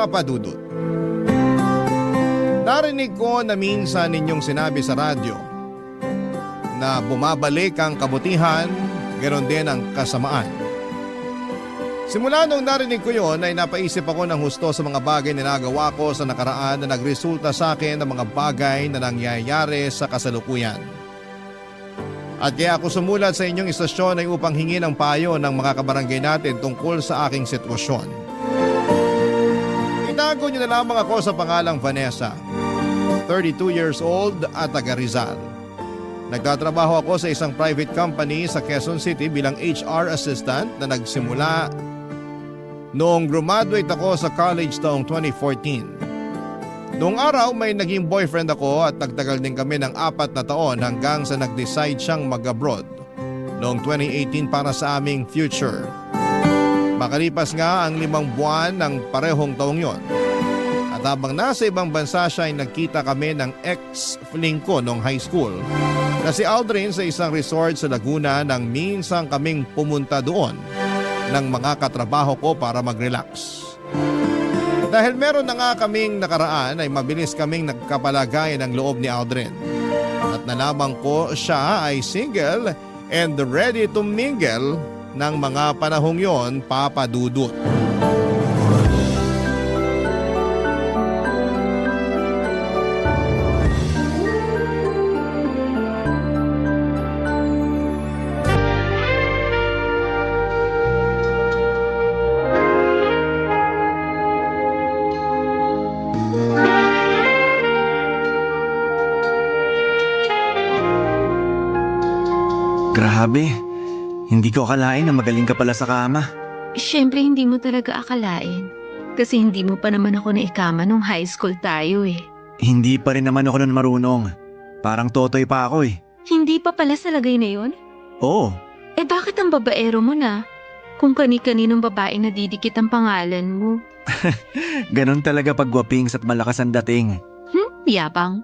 Papa Dudut. Narinig ko na minsan ninyong sinabi sa radyo na bumabalik ang kabutihan, ganoon din ang kasamaan. Simula nung narinig ko yon ay napaisip ako ng husto sa mga bagay na nagawa ko sa nakaraan na nagresulta sa akin ng mga bagay na nangyayari sa kasalukuyan. At kaya ako sumulat sa inyong istasyon ay upang hingi ng payo ng mga kabarangay natin tungkol sa aking sitwasyon. Itago niyo na lamang ako sa pangalang Vanessa, 32 years old at taga Rizal. Nagtatrabaho ako sa isang private company sa Quezon City bilang HR assistant na nagsimula noong graduate ako sa college taong 2014. Noong araw may naging boyfriend ako at nagtagal din kami ng 4 na taon hanggang sa nag-decide siyang mag-abroad noong 2018 para sa aming future. Makalipas nga ang 5 buwan ng parehong taong yon. At habang nasa ibang bansa siya ay nagkita kami ng ex-fling ko noong high school na si Aldrin sa isang resort sa Laguna nang minsan kaming pumunta doon ng mga katrabaho ko para mag-relax. Dahil meron na nga kaming nakaraan ay mabilis kaming nagkapalagayan ng loob ni Aldrin. At nalaman ko siya ay single and ready to mingle ng mga panahong yon, Papa Dudut. Grabe, hindi ko akalain na magaling ka pala sa kama. Siyempre hindi mo talaga akalain. Kasi hindi mo pa naman ako naikama nung high school tayo eh. Hindi pa rin naman ako nun marunong. Parang totoy pa ako eh. Hindi pa pala sa lagay na yun? Oo, Eh bakit ang babaero mo na? Kung kani-kaninong babae na didikit ang pangalan mo. ganun talaga pag gwapings at malakas ang dating. Yabang.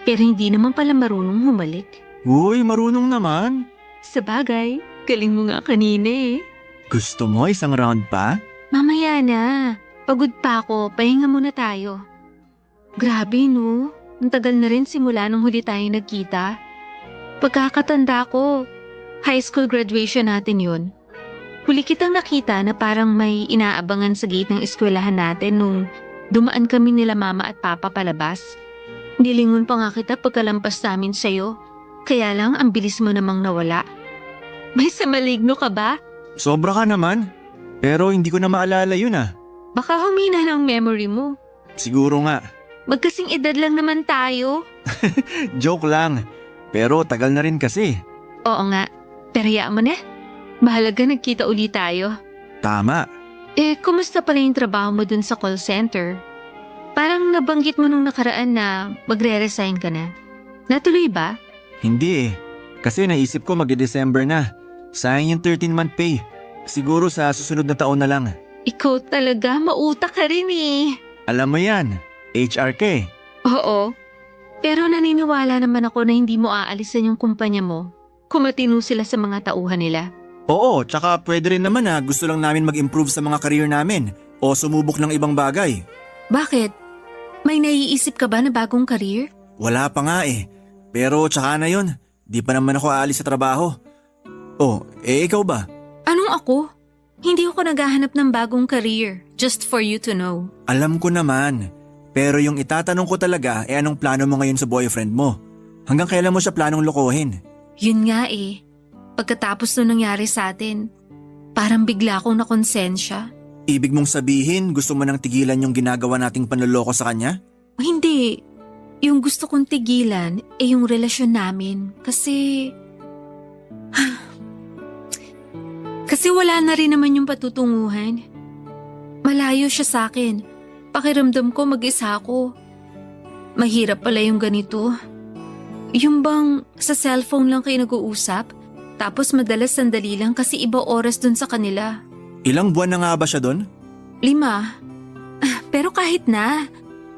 Pero hindi naman pala marunong humalik. Uy, marunong naman. Sa bagay, galing mo nga kanina eh. Gusto mo isang round pa? Mamaya na. Pagod pa ako, pahinga muna tayo. Grabe no, ang tagal na rin simula nung huli tayo nagkita. Pagkakatanda ko, high school graduation natin yun. Huli kitang nakita na parang may inaabangan sa gate ng eskwelahan natin nung dumaan kami nila mama at papa palabas. Nilingon pa nga kita pagkalampas namin sa'yo. Kaya lang ang bilis mo namang nawala. May samaligno ka ba? Sobra ka naman. Pero hindi ko na maalala yun ah. Baka humina ng memory mo. Siguro nga. Magkasing edad lang naman tayo. Joke lang. Pero tagal na rin kasi. Oo nga, pero hayaan mo na. Mahalaga nagkita uli tayo. Tama. Kumusta pala yung trabaho mo dun sa call center? Parang nabanggit mo nung nakaraan na magre-resign ka na. Natuloy ba? Hindi eh. Kasi naisip ko magde-December na. Sayang yung 13-month pay. Siguro sa susunod na taon na lang. Ikaw talaga, mautak ka rin eh. Alam mo yan, HR ka eh. Oo. Pero naniniwala naman ako na hindi mo aalisan yung kumpanya mo kung matino sila sa mga tauhan nila. Oo, tsaka pwede rin naman na gusto lang namin mag-improve sa mga career namin o sumubok ng ibang bagay. Bakit? May naiisip ka ba na bagong career? Wala pa nga eh. Pero tsaka na yun, di pa naman ako aalis sa trabaho. Oh, ikaw ba? Anong ako? Hindi ako naghahanap ng bagong career, just for you to know. Alam ko naman. Pero yung itatanong ko talaga anong plano mo ngayon sa boyfriend mo? Hanggang kailan mo siya planong lokohin? Yun nga eh. Pagkatapos nung nangyari sa atin, parang bigla akong nakonsensya. Ibig mong sabihin gusto mo nang tigilan yung ginagawa nating panloloko sa kanya? Hindi. Yung gusto kong tigilan yung relasyon namin kasi... kasi wala na rin naman yung patutunguhan. Malayo siya sa akin. Pakiramdam ko mag-isa ako. Mahirap pala yung ganito. Yung bang sa cellphone lang kayo nag-uusap, tapos madalas sandali lang kasi iba oras dun sa kanila. Ilang buwan na nga ba siya doon? 5. Pero kahit na,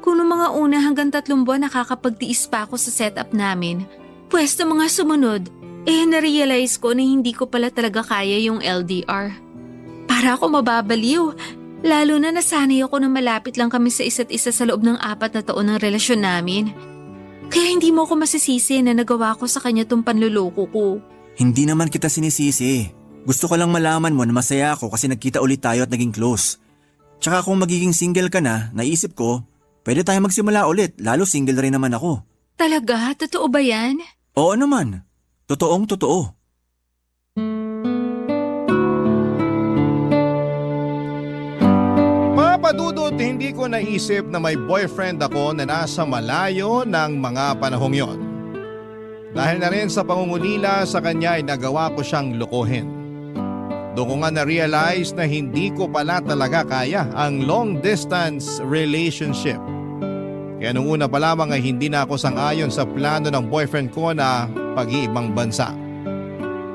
kung noong mga una hanggang 3 buwan nakakapagtiis pa ako sa setup namin, pwesto mga sumunod, narealize ko na hindi ko pala talaga kaya yung LDR. Para ako mababaliw. Lalo na nasanay ako na malapit lang kami sa isa't isa sa loob ng 4 na taon ng relasyon namin. Kaya hindi mo ako masisisi na nagawa ko sa kanya tong panluloko ko. Hindi naman kita sinisisi. Gusto ko lang malaman mo na masaya ako kasi nagkita ulit tayo at naging close. Tsaka kung magiging single ka na, naisip ko, pwede tayo magsimula ulit, lalo single rin naman ako. Talaga? Totoo ba yan? Oo naman. Totoong totoo. Papadudot, hindi ko naisip na may boyfriend ako na nasa malayo ng mga panahong yon. Dahil na rin sa pangungulila sa kanya ay nagawa ko siyang lokohin. Doon ko nga na-realize na hindi ko pala talaga kaya ang long distance relationship. Kaya nung una pa lamang ay hindi na ako sang-ayon sa plano ng boyfriend ko na pag-iibang bansa.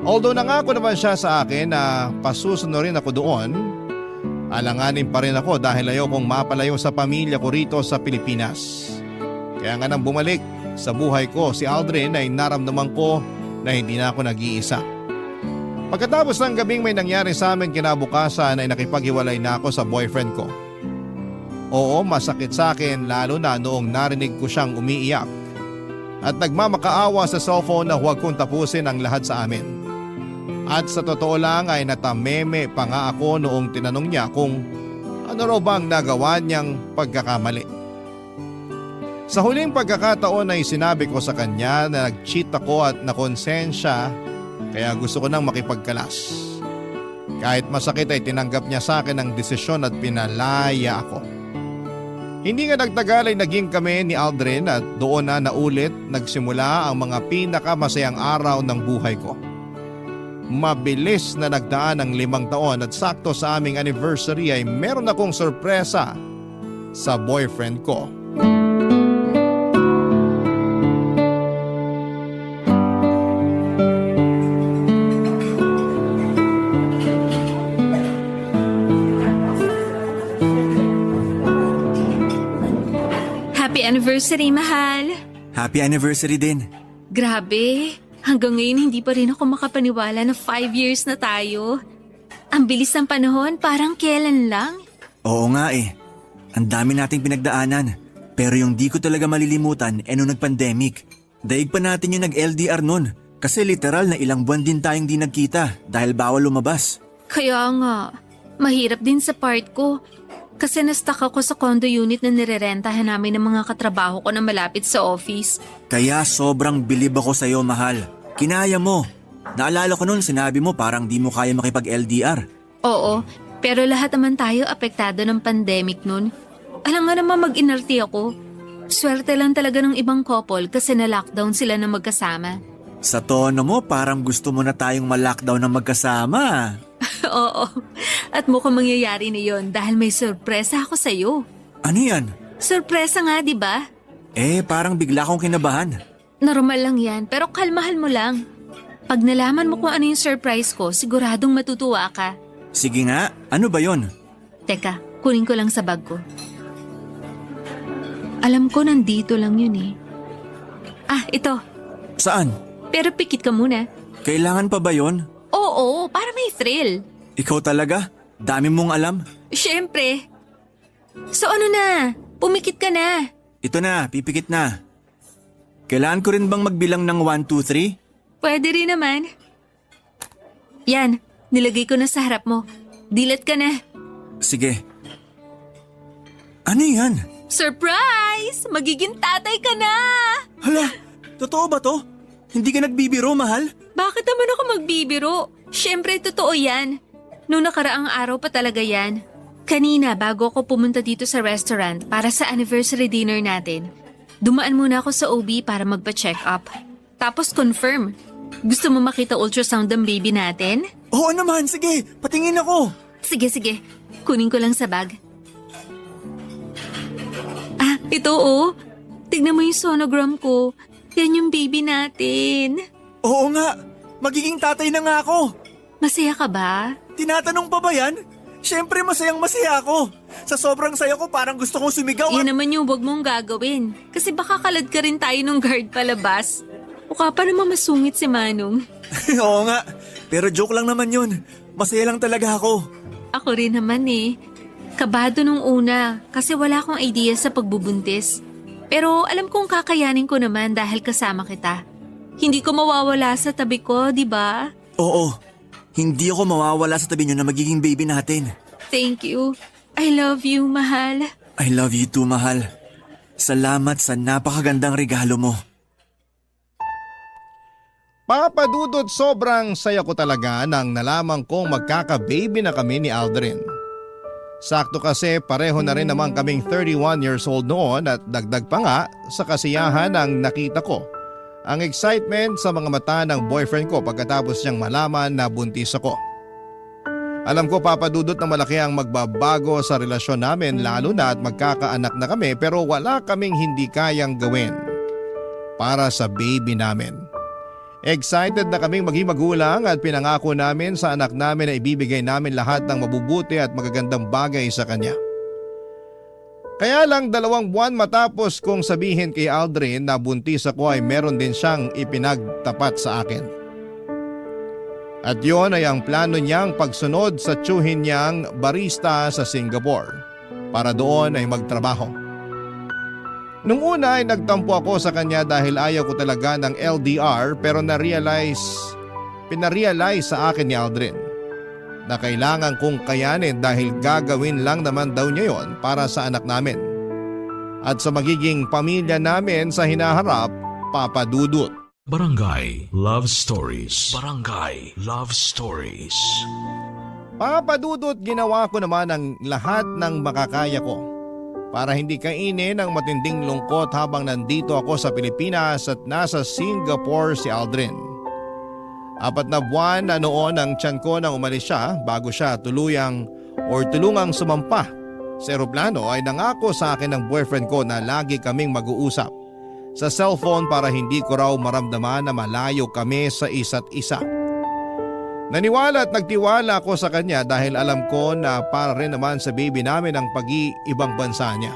Although nangako naman siya sa akin na pasusunod rin ako doon, alanganin pa rin ako dahil ayokong mapalayo sa pamilya ko rito sa Pilipinas. Kaya nga nang bumalik sa buhay ko si Aldrin ay naramdaman ko na hindi na ako nag-iisa. Pagkatapos ng gabing may nangyari sa amin kinabukasan ay nakipaghiwalay na ako sa boyfriend ko. Oo, masakit sa akin lalo na noong narinig ko siyang umiiyak at nagmamakaawa sa cellphone na huwag kong tapusin ang lahat sa amin. At sa totoo lang ay natameme pa nga ako noong tinanong niya kung ano raw bang nagawa niyang pagkakamali. Sa huling pagkakataon ay sinabi ko sa kanya na nag-cheat ako at nakonsensya kaya gusto ko nang makipagkalas. Kahit masakit ay tinanggap niya sa akin ang desisyon at pinalaya ako. Hindi nga nagtagal ay naging kami ni Aldrin at doon na naulit nagsimula ang mga pinakamasayang araw ng buhay ko. Mabilis na nagdaan ang 5 taon at sakto sa aming anniversary ay meron akong sorpresa sa boyfriend ko. Happy anniversary, mahal! Happy anniversary din. Grabe! Hanggang ngayon hindi pa rin ako makapaniwala na 5 years na tayo. Ang bilis ng panahon, parang kailan lang. Oo nga eh. Ang dami nating pinagdaanan. Pero yung di ko talaga malilimutan nung nag-pandemic. Daig pa natin yung nag-LDR nun. Kasi literal na ilang buwan din tayong di nagkita dahil bawal lumabas. Kaya nga, mahirap din sa part ko. Kasi na-stuck ako sa condo unit na nirerentahan namin ng mga katrabaho ko na malapit sa office. Kaya sobrang bilib ako sa'yo, mahal. Kinaya mo. Naalala ko nun sinabi mo parang di mo kaya makipag-LDR. Oo, pero lahat naman tayo apektado ng pandemic nun. Alam nga naman mag-inarte ako. Swerte lang talaga ng ibang couple kasi na-lockdown sila na magkasama. Sa tono mo parang gusto mo na tayong ma-lockdown na magkasama. Oo, at mukhang mangyayari na yon dahil may sorpresa ako sa'yo. Ano yan? Sorpresa nga, di ba? Parang bigla akong kinabahan. Normal lang yan, pero kalmahan mo lang. Pag nalaman mo kung ano yung surprise ko, siguradong matutuwa ka. Sige nga, ano ba yon? Teka, kunin ko lang sa bag ko. Alam ko nandito lang yun eh. Ah, ito. Saan? Pero pikit ka muna. Kailangan pa ba yon? Oo, para may thrill. Ikaw talaga? Dami mong alam? Siyempre. So ano na? Pumikit ka na. Ito na, pipikit na. Kailangan ko rin bang magbilang ng 1, 2, 3? Pwede rin naman. Yan, nilagay ko na sa harap mo. Dilat ka na. Sige. Ano yan? Surprise! Magiging tatay ka na! Hala, totoo ba to? Hindi ka nagbibiro, mahal? Bakit naman ako magbibiro? Siyempre, totoo yan. Nung nakaraang araw pa talaga yan. Kanina, bago ako pumunta dito sa restaurant para sa anniversary dinner natin, dumaan muna ako sa OB para magpa-check up. Tapos confirm. Gusto mo makita ultrasound ng baby natin? Oo naman, sige, patingin ako. Sige. Kunin ko lang sa bag. Ah, ito oh. Tignan mo yung sonogram ko. Yan yung baby natin. Oo nga, magiging tatay na nga ako. Masaya ka ba? Tinatanong pa ba yan? Siyempre masayang masaya ako. Sa sobrang saya ko parang gusto kong sumigaw. Yan naman yung wag mong gagawin. Kasi baka kalad ka rin tayo ng guard palabas. Mukha pa naman masungit si Manong. Oo nga, pero joke lang naman yun. Masaya lang talaga ako. Ako rin naman eh. Kabado nung una kasi wala akong idea sa pagbubuntis. Pero alam kong kakayanin ko naman dahil kasama kita. Hindi ko mawawala sa tabi ko, di ba? Oo, hindi ako mawawala sa tabi niyo na magiging baby natin. Thank you. I love you, mahal. I love you too, mahal. Salamat sa napakagandang regalo mo. Papa Dudut, sobrang saya ko talaga nang nalaman kong magkaka-baby na kami ni Aldrin. Sakto kasi pareho na rin naman kaming 31 years old noon at dagdag pa nga sa kasiyahan ang nakita ko. Ang excitement sa mga mata ng boyfriend ko pagkatapos niyang malaman na buntis ako. Alam ko, Papa Dudut, na malaki ang magbabago sa relasyon namin lalo na at magkakaanak na kami, pero wala kaming hindi kayang gawin para sa baby namin. Excited na kaming maging magulang at pinangako namin sa anak namin na ibibigay namin lahat ng mabubuti at magagandang bagay sa kanya. Kaya lang 2 buwan matapos kong sabihin kay Aldrin na buntis ako ay meron din siyang ipinagtapat sa akin. At yon ay ang plano niyang pagsunod sa tiyuhin niyang barista sa Singapore para doon ay magtrabaho. Nung una ay nagtampo ako sa kanya dahil ayaw ko talaga ng LDR, pero pinarealize sa akin ni Aldrin na kailangan kong kayanin dahil gagawin lang naman daw niya yon para sa anak namin at sa magiging pamilya namin sa hinaharap, Papa Dudut. Barangay Love Stories. Barangay Love Stories. Papa Dudut, ginawa ko naman ang lahat ng makakaya ko para hindi kainin ang matinding lungkot habang nandito ako sa Pilipinas at nasa Singapore si Aldrin. 4 na buwan na noon ang tiyan ko nang umalis siya bago siya tulungang sumampa sa eroplano ay nangako sa akin ng boyfriend ko na lagi kaming mag-uusap sa cellphone para hindi ko raw maramdaman na malayo kami sa isa't isa. Naniwala at nagtiwala ako sa kanya dahil alam ko na para rin naman sa baby namin ang pag-iibang bansa niya.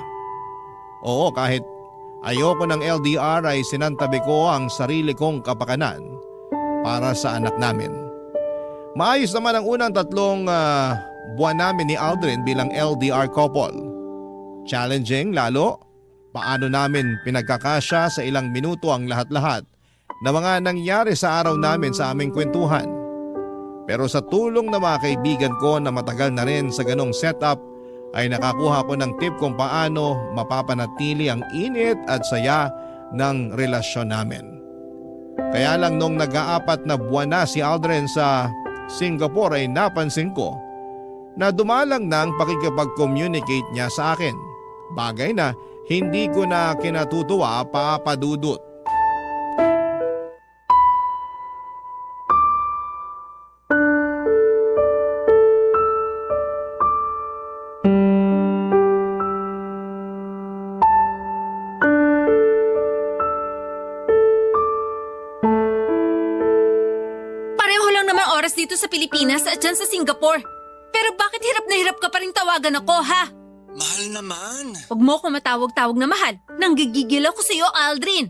Oo, kahit ayoko ng LDR ay sinantabi ko ang sarili kong kapakanan para sa anak namin. Maayos naman ang unang 3 buwan namin ni Aldrin bilang LDR couple. Challenging lalo, paano namin pinagkakasya sa ilang minuto ang lahat-lahat na mga nangyari sa araw namin sa aming kwentuhan. Pero sa tulong ng mga kaibigan ko na matagal na rin sa ganong setup ay nakakuha ko ng tip kung paano mapapanatili ang init at saya ng relasyon namin. Kaya lang nung nag-4 na buwan na si Aldrin sa Singapore ay napansin ko na dumalang ng pakikipag-communicate niya sa akin. Bagay na hindi ko na kinatutuwa, Papa Dudut. Dito sa Pilipinas at dyan sa Singapore. Pero bakit hirap na hirap ka pa rin tawagan ako, ha? Mahal naman. Huwag mo ko matawag-tawag na mahal. Nanggigigil ako sa iyo, Aldrin.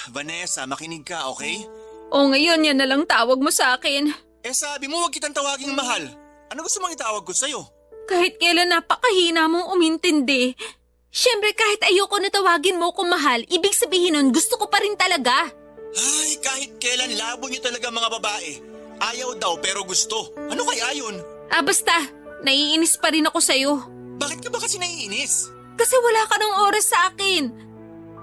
Vanessa, makinig ka, okay? O ngayon yan na lang tawag mo sa akin. Sabi mo huwag kitang tawaging mahal. Ano gusto mong itawag ko sa'yo? Kahit kailan napakahina mong umintindi. Siyempre kahit ayoko na tawagin mo kung mahal, ibig sabihin nun gusto ko pa rin talaga. Ay, kahit kailan labo niyo talaga mga babae. Ayaw daw pero gusto. Ano kaya yun? Basta, naiinis pa rin ako sa'yo. Bakit ka ba kasi naiinis? Kasi wala ka ng oras sa akin.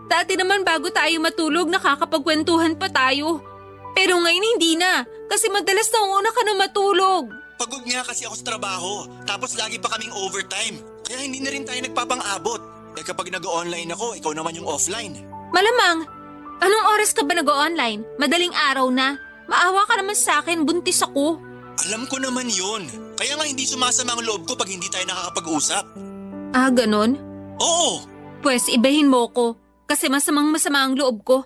Dati naman bago tayo matulog, nakakapagkwentuhan pa tayo. Pero ngayon hindi na, kasi madalas nauna ka na matulog. Pagod nga kasi ako sa trabaho, tapos lagi pa kaming overtime. Kaya hindi na rin tayo nagpapang-abot. Kapag nag-online ako, ikaw naman yung offline. Malamang, anong oras ka ba nag-online? Madaling araw na. Maawa ka naman sa akin, buntis ako. Alam ko naman yun. Kaya nga hindi sumasama ang loob ko pag hindi tayo nakakapag-usap. Ganon? Oo. Pwes ibahin mo ko, kasi masama ang loob ko.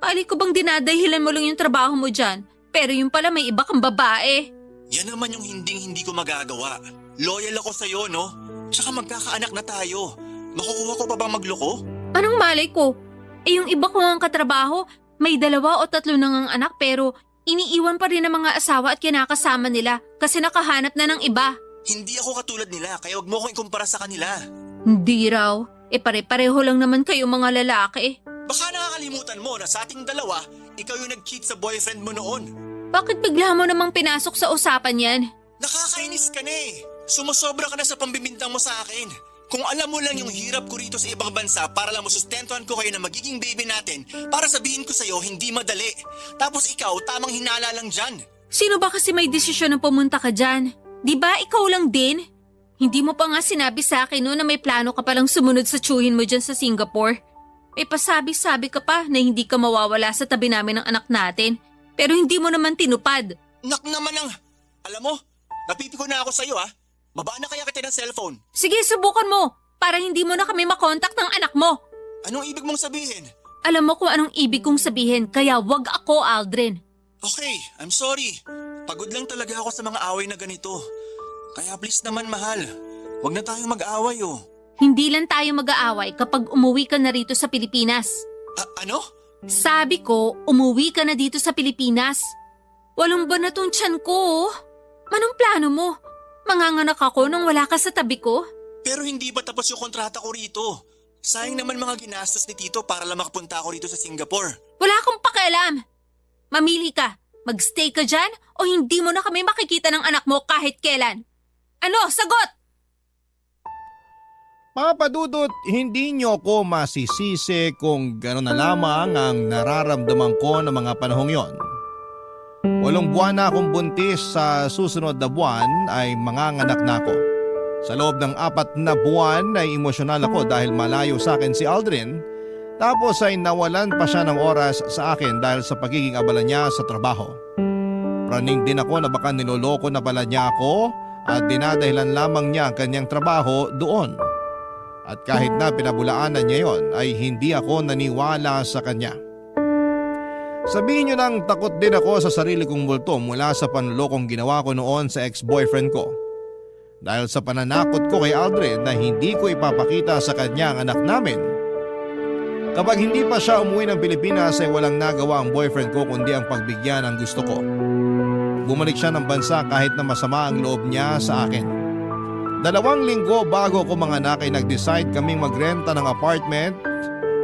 Pali ko bang dinadahilan mo lang yung trabaho mo dyan, pero yung pala may iba kang babae. Yan naman yung hindi ko magagawa. Loyal ako sa'yo, no? Tsaka magkakaanak na tayo. Makukuha ko pa bang magloko? Anong malay ko? Yung iba ko ang katrabaho, may 2 o 3 na ngang anak pero iniiwan pa rin ng mga asawa at kinakasama nila kasi nakahanap na ng iba. Hindi ako katulad nila kaya wag mo akong ikumpara sa kanila. Hindi raw. Pare-pareho lang naman kayo mga lalaki. Baka nakakalimutan mo na sa ating dalawa, ikaw yung nag-cheat sa boyfriend mo noon. Bakit bigla mo namang pinasok sa usapan yan? Nakakainis ka na eh. Sumusobra ka na sa pambibintang mo sa akin. Kung alam mo lang yung hirap ko rito sa ibang bansa para lang masustentuhan ko kayo na magiging baby natin, para sabihin ko sa'yo hindi madali. Tapos ikaw, tamang hinala lang dyan. Sino ba kasi may desisyon na pumunta ka dyan? Di ba ikaw lang din? Hindi mo pa nga sinabi sa akin no na may plano ka palang sumunod sa tsuhin mo dyan sa Singapore. May pasabi-sabi ka pa na hindi ka mawawala sa tabi namin ng anak natin. Pero hindi mo naman tinupad. Nak naman ang... Alam mo, napipiko na ako sa'yo ah. Baba na kaya kita ng cellphone. Sige, subukan mo para hindi mo na kami makontak ng anak mo. Anong ibig mong sabihin? Alam mo kung anong ibig kong sabihin, kaya wag ako, Aldrin. Okay, I'm sorry. Pagod lang talaga ako sa mga away na ganito. Kaya please naman mahal, wag na tayong mag-away oh. Hindi lang tayo mag-aaway kapag umuwi ka na rito sa Pilipinas. Ano? Sabi ko, umuwi ka na dito sa Pilipinas. Walong buwan na tong tiyan ko. Anong plano mo? Manganganak ako nang wala ka sa tabi ko? Pero hindi ba tapos yung kontrata ko rito? Sayang naman mga ginastos ni Tito para lang makapunta ako rito sa Singapore. Wala akong pakialam. Mamili ka. Magstay ka dyan o hindi mo na kami makikita ng anak mo kahit kailan. Ano? Sagot! Papa Dudut, hindi niyo ko masisisi kung gano'n na lamang ang nararamdaman ko ng mga panahong yon. 8 buwan na akong buntis, sa susunod na buwan ay manganganak na ako. Sa loob ng 4 na buwan ay emosyonal ako dahil malayo sa akin si Aldrin, tapos ay nawalan pa siya ng oras sa akin dahil sa pagiging abala niya sa trabaho. Praning din ako na baka niloloko na pala niya ako at dinadahilan lamang niya ang kanyang trabaho doon. At kahit na pinabulaanan niya yon ay hindi ako naniwala sa kanya. Sabihin niyo nang takot din ako sa sarili kong multo mula sa panlolokong ginawa ko noon sa ex-boyfriend ko. Dahil sa pananakot ko kay Aldrin na hindi ko ipapakita sa kanya ang anak namin. Kapag hindi pa siya umuwi ng Pilipinas ay walang nagawa ang boyfriend ko kundi ang pagbigyan ng gusto ko. Bumalik siya ng bansa kahit na masama ang loob niya sa akin. 2 linggo bago ko manganak ay nag-decide kaming magrenta ng apartment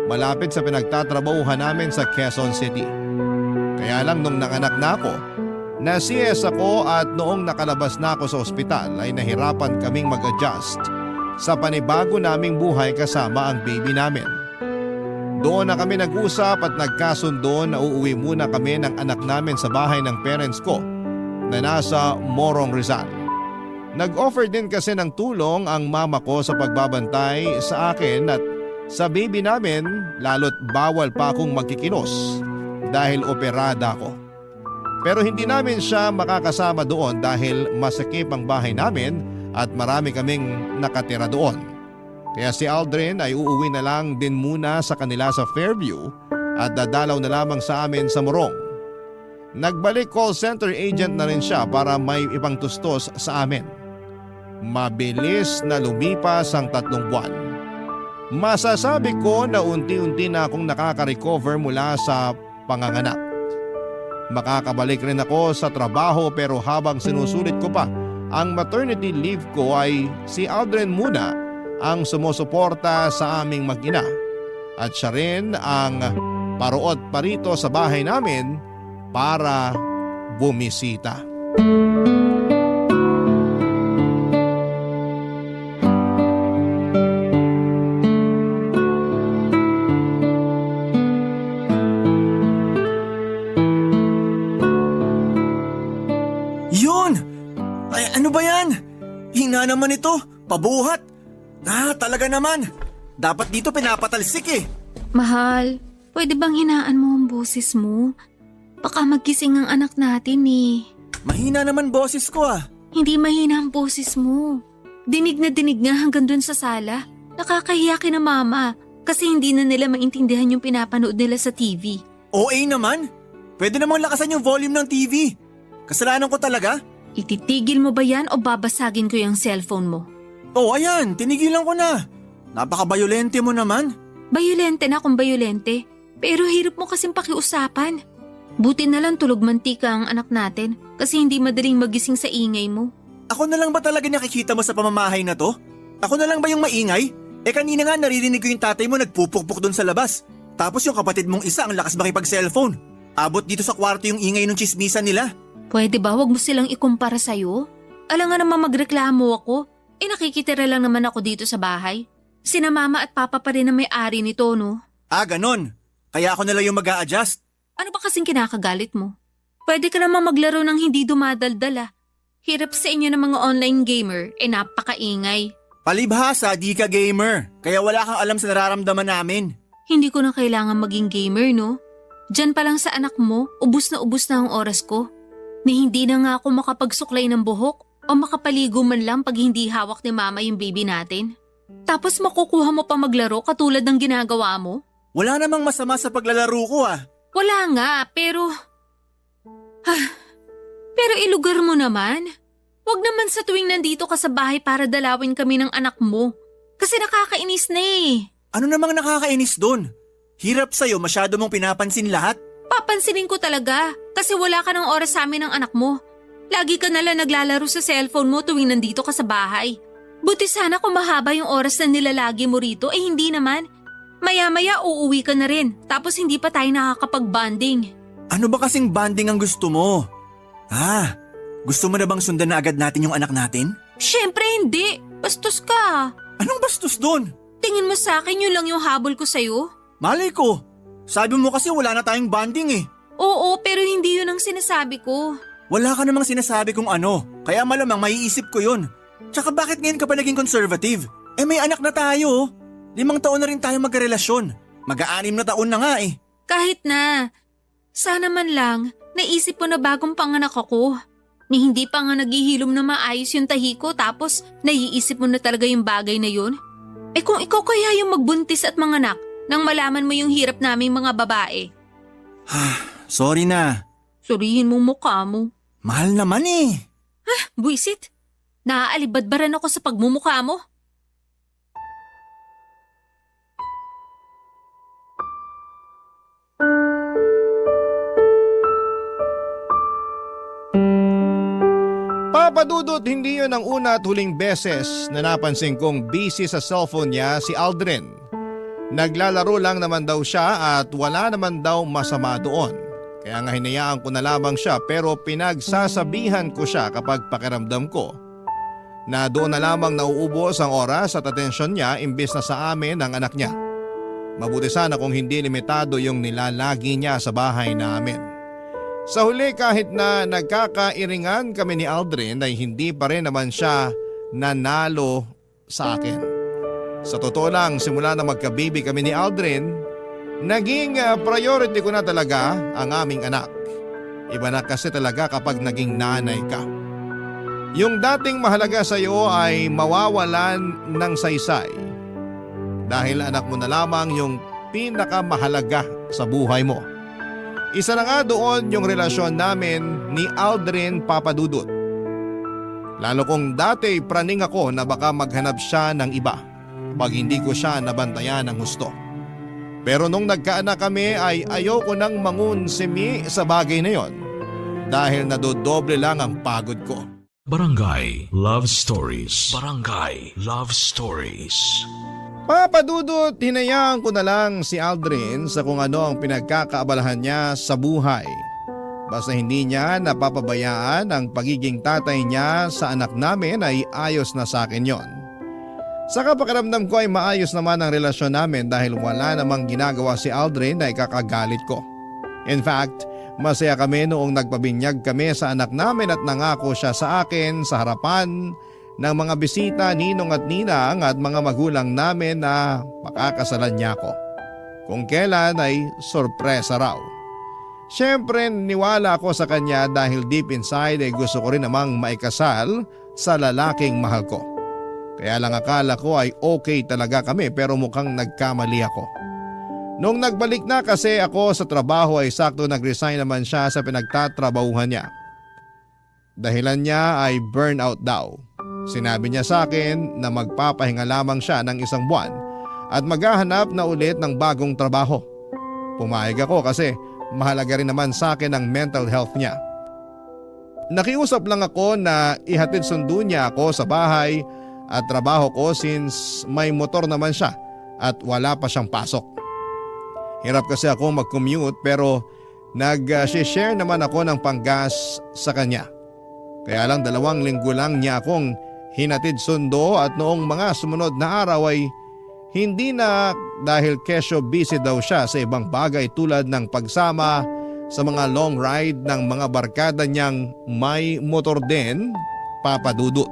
malapit sa pinagtatrabahuhan namin sa Quezon City. Kaya lang nung nanganak na ako, na-CS ako at noong nakalabas na ako sa ospital ay nahirapan kaming mag-adjust sa panibago naming buhay kasama ang baby namin. Doon na kami nag-usap at nagkasundo na uuwi muna kami ng anak namin sa bahay ng parents ko na nasa Morong Rizal. Nag-offer din kasi ng tulong ang mama ko sa pagbabantay sa akin at sa baby namin, lalo't bawal pa akong magkikilos dahil operada ako. Pero hindi namin siya makakasama doon dahil masikip ang bahay namin at marami kaming nakatira doon. Kaya si Aldrin ay uuwi na lang din muna sa kanila sa Fairview at dadalaw na lamang sa amin sa Morong. Nagbalik call center agent na rin siya para may ibang tustos sa amin. Mabilis na lumipas ang 3 buwan. Masasabi ko na unti-unti na akong nakaka-recover mula sa panganganak. Makakabalik rin ako sa trabaho pero habang sinusulit ko pa ang maternity leave ko ay si Aldrin muna ang sumusuporta sa aming mag-ina. At siya rin ang paruot pa rito sa bahay namin para bumisita. Yun! Ay, ano ba yan? Hina naman ito, pabuhat. Talaga naman. Dapat dito pinapatalsik eh. Mahal, pwede bang hinaan mo ang boses mo? Baka magkising ang anak natin eh. Mahina naman boses ko ah. Hindi mahina ang boses mo. Dinig na dinig nga hanggang dun sa sala. Nakakahiya kina mama kasi hindi na nila maintindihan yung pinapanood nila sa TV. OA naman. Pwede namang lakasan yung volume ng TV. Kasalanan ko talaga. Ititigil mo ba yan o babasagin ko yung cellphone mo? Oh, ayan, tinigilan ko na. Napaka-bayolente mo naman. Bayolente na kung bayolente. Pero hirap mo kasing pakiusapan. Buti na lang tulog mantika ang anak natin kasi hindi madaling magising sa ingay mo. Ako na lang ba talaga nakikita mo sa pamamahay na to? Ako na lang ba yung maingay? Kanina nga naririnig ko yung tatay mo nagpupukpuk doon sa labas. Tapos yung kapatid mong isa ang lakas makipag-cellphone. Abot dito sa kwarto yung ingay ng chismisan nila. Pwede ba wag mo silang ikumpara sa'yo? Alam nga naman magreklamo ako. Nakikitira lang naman ako dito sa bahay. Sina mama at papa pa rin ang may-ari nito, no? Ganon. Kaya ako na lang yung mag-a-adjust. Ano ba kasing kinakagalit mo? Pwede ka naman maglaro ng hindi dumadaldala. Hirap sa inyo ng mga online gamer, napakaingay. Palibhasa, di ka gamer. Kaya wala kang alam sa nararamdaman namin. Hindi ko na kailangan maging gamer, no? Diyan pa lang sa anak mo, ubus na ang oras ko. Na hindi na nga ako makapagsuklay ng buhok o makapaligo man lang pag hindi hawak ni mama yung baby natin. Tapos makukuha mo pa maglaro katulad ng ginagawa mo? Wala namang masama sa paglalaro ko Wala nga, pero... Pero ilugar mo naman. Huwag naman sa tuwing nandito ka sa bahay para dalawin kami ng anak mo. Kasi nakakainis na Ano namang nakakainis doon? Hirap sa'yo, masyado mong pinapansin lahat. Papansinin ko talaga kasi wala ka ng oras sa amin ng anak mo. Lagi ka nalang naglalaro sa cellphone mo tuwing nandito ka sa bahay. Buti sana kung mahaba yung oras na nilalagi mo rito, hindi naman. Maya-maya uuwi ka na rin tapos hindi pa tayo nakakapag-bonding. Ano ba kasing bonding ang gusto mo? Gusto mo na bang sundan na agad natin yung anak natin? Siyempre hindi. Bastos ka. Anong bastos doon? Tingin mo sa akin yun lang yung habol ko sa'yo? Malay ko. Sabi mo kasi wala na tayong bonding Oo, pero hindi yun ang sinasabi ko. Wala ka namang sinasabi kung ano. Kaya malamang maiisip ko yun. Tsaka bakit ngayon ka pa naging conservative? May anak na tayo. 5 taon na rin tayo magkarelasyon. Mag-6 na taon na nga Kahit na. Sana man lang, naisip mo na bagong panganak ako. Ni hindi pa nga naghihilom na maayos yung tahi ko tapos naiisip mo na talaga yung bagay na yun? Kung ikaw kaya yung magbuntis at manganak nang malaman mo yung hirap naming mga babae. Sorry na. Surihin mo mukha mo. Mahal naman Buisit. Naaalibadbaran ako sa pagmumukha mo. Papa Dudut, hindi yun ang una at huling beses na napansin kong busy sa cellphone niya si Aldrin. Naglalaro lang naman daw siya at wala naman daw masama doon. Kaya nga hinayaan ko na lamang siya pero pinagsasabihan ko siya kapag pakiramdam ko na doon na lamang nauubos ang oras at atensyon niya imbes na sa amin ang anak niya. Mabuti sana kung hindi limitado yung nilalagi niya sa bahay namin. Sa huli kahit na nagkakairingan kami ni Aldrin ay hindi pa rin naman siya nanalo sa akin. Sa totoo lang, simula na magka-baby kami ni Aldrin, naging priority ko na talaga ang aming anak. Iba na kasi talaga kapag naging nanay ka. Yung dating mahalaga sa iyo ay mawawalan ng saysay. Dahil anak mo na lamang yung pinakamahalaga sa buhay mo. Isa na nga doon yung relasyon namin ni Aldrin Papadudut. Lalo kong dati praning ako na baka maghanap siya ng iba pag hindi ko siya nabantayan ng husto. Pero nung nagkaanak kami ay ayoko nang mangunsimi sa bagay na yon dahil nadodoble lang ang pagod ko. Barangay Love Stories. Barangay Love Stories. Papadudot, hinayaan ko na lang si Aldrin sa kung ano ang pinagkakaabalahan niya sa buhay. Basta hindi niya napapabayaan ang pagiging tatay niya sa anak namin ay ayos na sa akin yon. Sa pakiramdam ko ay maayos naman ang relasyon namin dahil wala namang ginagawa si Aldrin na ikakagalit ko. In fact, masaya kami noong nagpabinyag kami sa anak namin at nangako siya sa akin sa harapan ng mga bisita, ninong at ninang at mga magulang namin na makakasalan niya ako. Kung kailan ay sorpresa raw. Siyempre niwala ako sa kanya dahil deep inside ay gusto ko rin namang maikasal sa lalaking mahal ko. Kaya lang akala ko ay okay talaga kami pero mukhang nagkamali ako. Nung nagbalik na kasi ako sa trabaho ay sakto nag-resign naman siya sa pinagtatrabahuhan niya. Dahilan niya ay burnout daw. Sinabi niya sa akin na magpapahinga lamang siya ng 1 buwan at maghahanap na ulit ng bagong trabaho. Pumayag ako kasi mahalaga rin naman sa akin ang mental health niya. Nakiusap lang ako na ihatid sundo niya ako sa bahay at trabaho ko since may motor naman siya at wala pa siyang pasok. Hirap kasi ako mag-commute pero nag-share naman ako ng panggas sa kanya. Kaya lang 2 linggo lang niya akong hinatid sundo at noong mga sumunod na araw ay hindi na dahil kesyo busy daw siya sa ibang bagay tulad ng pagsama sa mga long ride ng mga barkada niyang may motor din, Papa Dudut.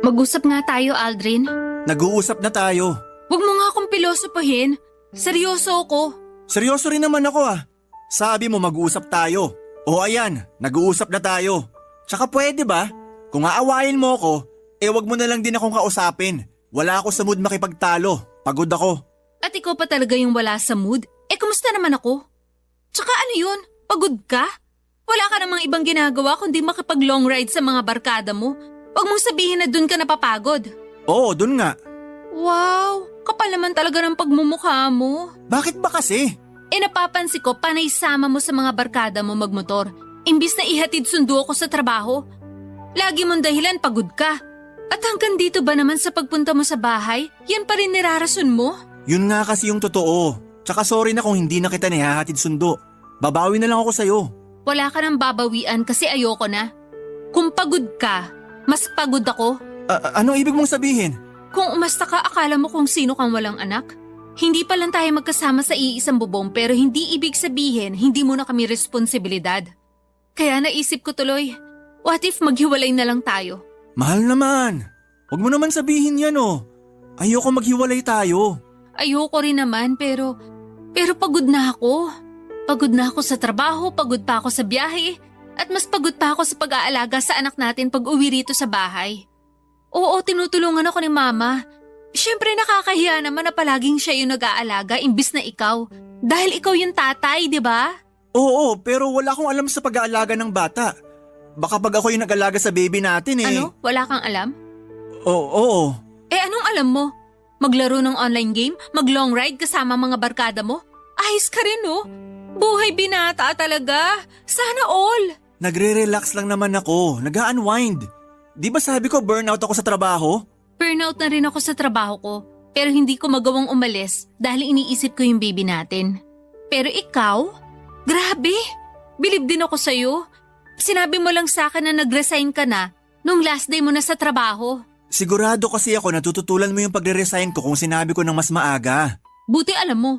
Mag-usap nga tayo, Aldrin. Nag-uusap na tayo. Huwag mo nga akong pilosopahin. Seryoso ako. Seryoso rin naman ako ah. Sabi mo mag-uusap tayo. O ayan, nag-uusap na tayo. Tsaka pwede ba? Kung aawayin mo ako, wag mo na lang din akong kausapin. Wala ako sa mood makipagtalo. Pagod ako. At ikaw pa talaga yung wala sa mood? Kumusta naman ako? Tsaka ano yun? Pagod ka? Wala ka namang ibang ginagawa kundi makipag-long ride sa mga barkada mo. Huwag mong sabihin na dun ka napapagod. Oo, dun nga. Wow, kapal naman talaga ng pagmumukha mo. Bakit ba kasi? Napapansin ko panay sama mo sa mga barkada mo magmotor. Imbis na ihatid sundo ako sa trabaho. Lagi mong dahilan pagod ka. At hanggang dito ba naman sa pagpunta mo sa bahay, yan pa rin nirarason mo? Yun nga kasi yung totoo. Tsaka sorry na kung hindi na kita nihahatid sundo. Babawi na lang ako sa'yo. Wala ka nang babawian kasi ayoko na. Kung pagod ka, mas pagod ako. Anong ibig mong sabihin? Kung umasta ka, akala mo kung sino kang walang anak? Hindi pa lang tayo magkasama sa iisang bubong pero hindi ibig sabihin hindi mo na kami responsibilidad. Kaya naisip ko tuloy, what if maghiwalay na lang tayo? Mahal naman. Huwag mo naman sabihin yan oh. Ayoko maghiwalay tayo. Ayoko rin naman pero pagod na ako. Pagod na ako sa trabaho, pagod pa ako sa biyahe, at mas pagod pa ako sa pag-aalaga sa anak natin pag uwi rito sa bahay. Oo, tinutulungan ako ni Mama. Siyempre nakakahiya naman na palaging siya yung nag-aalaga imbis na ikaw. Dahil ikaw yung tatay, di ba? Oo, pero wala akong alam sa pag-aalaga ng bata. Baka pag ako yung nag-alaga sa baby natin eh. Ano? Wala kang alam? Oo. Anong alam mo? Maglaro ng online game? Mag-long ride kasama mga barkada mo? Ayos ka rin, no? Buhay binata talaga. Sana all. Nagre-relax lang naman ako. Nag-unwind. Di ba sabi ko burnout ako sa trabaho? Burnout na rin ako sa trabaho ko. Pero hindi ko magawang umalis dahil iniisip ko yung baby natin. Pero ikaw? Grabe! Bilib din ako sa'yo. Sinabi mo lang sa akin na nag-resign ka na nung last day mo na sa trabaho. Sigurado kasi ako natututulan mo yung pagre-resign ko kung sinabi ko ng mas maaga. Buti alam mo.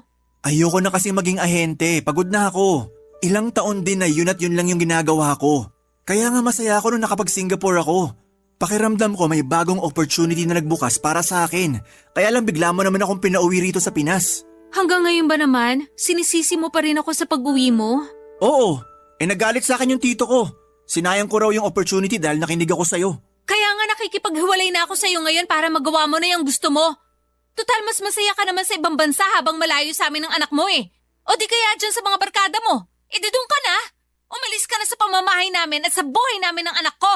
Ayoko na kasing maging ahente. Pagod na ako. Ilang taon din na yun at yun lang yung ginagawa ko. Kaya nga masaya ako nung nakapag-Singapore ako. Pakiramdam ko may bagong opportunity na nagbukas para sa akin. Kaya lang bigla mo naman akong pinauwi rito sa Pinas. Hanggang ngayon ba naman, sinisisi mo pa rin ako sa pag-uwi mo? Oo. Nagalit sa akin yung tito ko. Sinayang ko raw yung opportunity dahil nakinig ako sa'yo. Kaya nga nakikipaghiwalay na ako sa'yo ngayon para magawa mo na yung gusto mo. Total mas masaya ka naman sa ibang bansa habang malayo sa amin ng anak mo eh. O di kaya dyan sa mga barkada mo. Doon ka na. Umalis ka na sa pamamahay namin at sa buhay namin ng anak ko.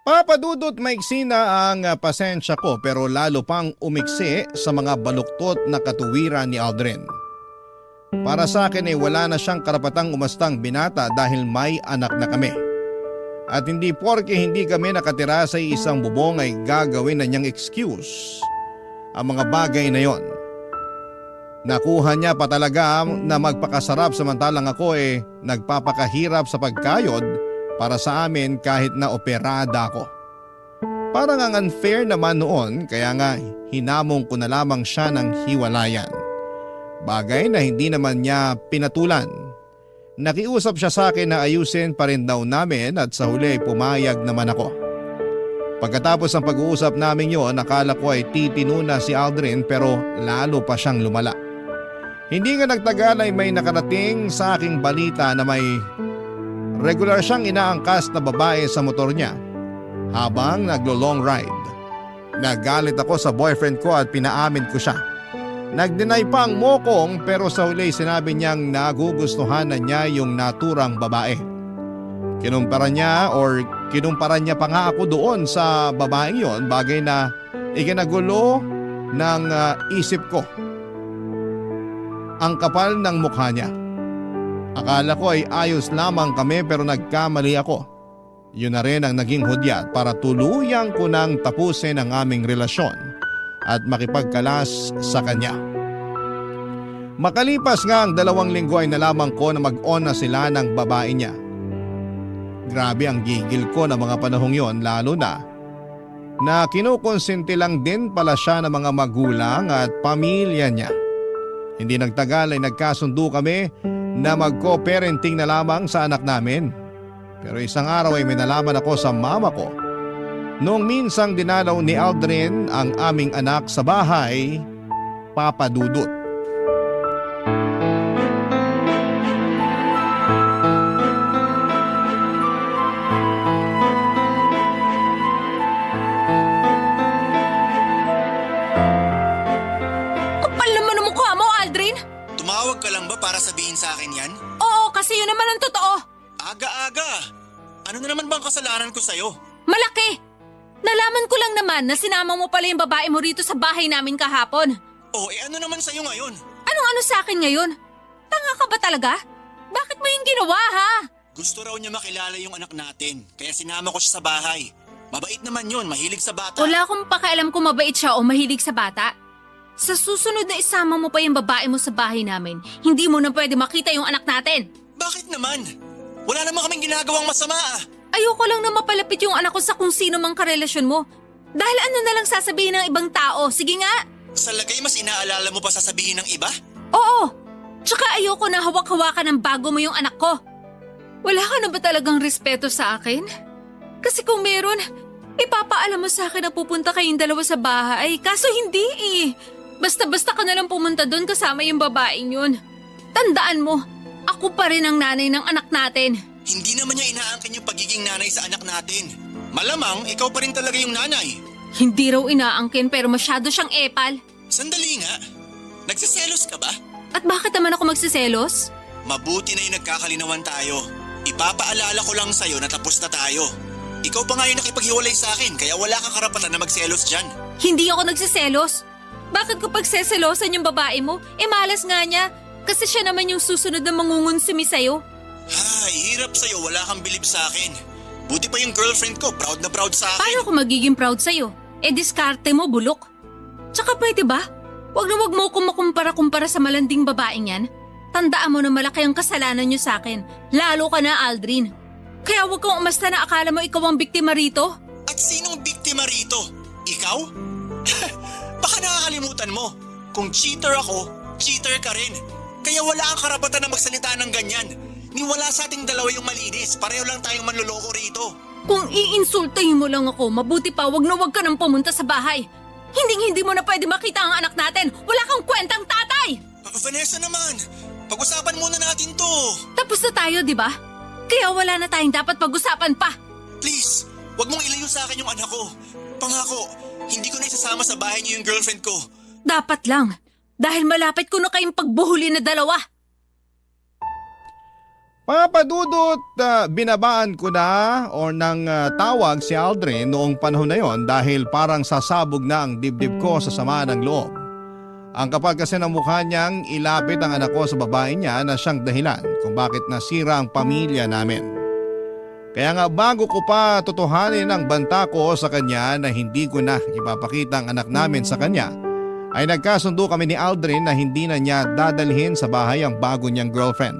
Papa Dudut, maiksi na ang pasensya ko pero lalo pang umiksi sa mga baluktot na katuwiran ni Aldrin. Para sa akin wala na siyang karapatang umastang binata dahil may anak na kami. At hindi porke hindi kami nakatira sa isang bubong ay gagawin na niyang excuse ang mga bagay na yon. Nakuha niya pa talaga na magpakasarap samantalang ako nagpapakahirap sa pagkayod para sa amin kahit na operada ako. Parang ang unfair naman noon kaya nga hinamong ko na lamang siya ng hiwalayan. Bagay na hindi naman niya pinatulan. Nakiusap siya sa akin na ayusin pa rin daw namin at sa huli pumayag naman ako. Pagkatapos ng pag-uusap namin yon, nakala ko ay titino na si Aldrin pero lalo pa siyang lumala. Hindi nga nagtagal ay may nakarating sa aking balita na may regular siyang inaangkas na babae sa motor niya habang naglo-long ride. Nagalit ako sa boyfriend ko at pinaamin ko siya. Nag-deny pa ang mokong pero sa huli sinabi niyang nagugustuhan na niya yung naturang babae. Kinumpara niya pa nga ako doon sa babaeng yon, bagay na ikinagulo ng isip ko. Ang kapal ng mukha niya. Akala ko ay ayos lamang kami pero nagkamali ako. Yun na rin ang naging hudyat para tuluyang ko nang tapusin ang aming relasyon at makipagkalas sa kanya. Makalipas nga ang 2 linggo ay nalaman ko na mag-on na sila ng babae niya. Grabe ang gigil ko na mga panahong yon, lalo na kinukonsinti lang din pala siya ng mga magulang at pamilya niya. Hindi nagtagal ay nagkasundo kami na mag-co-parenting na lamang sa anak namin. Pero isang araw ay may nalaman ako sa mama ko. Noong minsang dinalaw ni Aldrin ang aming anak sa bahay, Papa Dudut. Kapal naman ang mukha mo, Aldrin! Tumawag ka lang ba para sabihin sa akin yan? Oo, kasi yun naman ang totoo. Aga-aga! Ano na naman bang kasalanan ko sa'yo? Malaki! Nalaman ko lang naman na sinama mo pala yung babae mo rito sa bahay namin kahapon. Oh, ano naman sa'yo ngayon? Anong ano sa akin ngayon? Tanga ka ba talaga? Bakit mo yung ginawa, ha? Gusto raw niya makilala yung anak natin, kaya sinama ko siya sa bahay. Mabait naman yun, mahilig sa bata. Wala akong pakialam kung mabait siya o mahilig sa bata. Sa susunod na isama mo pa yung babae mo sa bahay namin, hindi mo na pwede makita yung anak natin. Bakit naman? Wala naman kaming ginagawang masama ah. Ayoko lang na mapalapit yung anak ko sa kung sino mang karelasyon mo. Dahil ano na lang sasabihin ng ibang tao, sige nga. Sa lagay mas inaalala mo pa sasabihin ng iba? Oo! Tsaka ayoko na hawak-hawakan ng bago mo yung anak ko. Wala ka na ba talagang respeto sa akin? Kasi kung meron, ipapaalam mo sa akin na pupunta kayong dalawa sa bahay. Kaso hindi eh. Basta-basta ka na lang pumunta doon kasama yung babaeng yun. Tandaan mo, ako pa rin ang nanay ng anak natin. Hindi naman niya inaangkin yung pagiging nanay sa anak natin. Malamang ikaw pa rin talaga yung nanay. Hindi raw inaangkin pero masyado siyang epal. Sandali nga. Nagsiselos ka ba? At bakit naman ako magsiselos? Mabuti na yung nagkakalinawan tayo. Ipapaalala ko lang sa'yo na tapos na tayo. Ikaw pa nga yung nakipaghiwalay sa akin kaya wala kang karapatan na magselos dyan. Hindi ako nagsiselos. Bakit ko pagseselosan yung babae mo? Malas nga niya. Kasi siya naman yung susunod na mangungunsumi sa'yo. Ay, hirap sa'yo, wala kang bilib sa akin. Buti pa yung girlfriend ko, proud na proud sa akin. Paano ko magiging proud sa'yo? Diskarte mo, bulok. Tsaka pwede ba? Huwag mo akong makumpara-kumpara sa malanding babaeng yan. Tandaan mo na malaki ang kasalanan niyo sa akin. Lalo ka na, Aldrin. Kaya huwag kang umasta na akala mo ikaw ang biktima rito. At sinong biktima rito? Ikaw? Baka nakakalimutan mo. Kung cheater ako, cheater ka rin. Kaya wala kang karapatan na magsalita ng ganyan. Niwala sa ating dalawa yung malinis. Pareho lang tayong manloloko rito. Kung iinsultahin mo lang ako, mabuti pa wag ka nang pumunta sa bahay. Hindi mo na pwede makita ang anak natin. Wala kang kwentang tatay! Vanessa naman, pag-usapan muna natin to. Tapos na tayo, di ba? Kaya wala na tayong dapat pag-usapan pa. Please, wag mong ilayo sa akin yung anak ko. Pangako, hindi ko na isasama sa bahay niyo yung girlfriend ko. Dapat lang. Dahil malapit ko na kayong pagbuhuli na dalawa. Papadudot, binabaan ko na o nang tawag si Aldrin noong panahon na yon dahil parang sasabog na ang dibdib ko sa sama ng loob. Ang kapal kasi ng mukha niyang ilapit ang anak ko sa babae niya na siyang dahilan kung bakit nasira ang pamilya namin. Kaya nga bago ko pa tutuhanin ang banta ko sa kanya na hindi ko na ipapakita ang anak namin sa kanya, ay nagkasundo kami ni Aldrin na hindi na niya dadalhin sa bahay ang bago niyang girlfriend.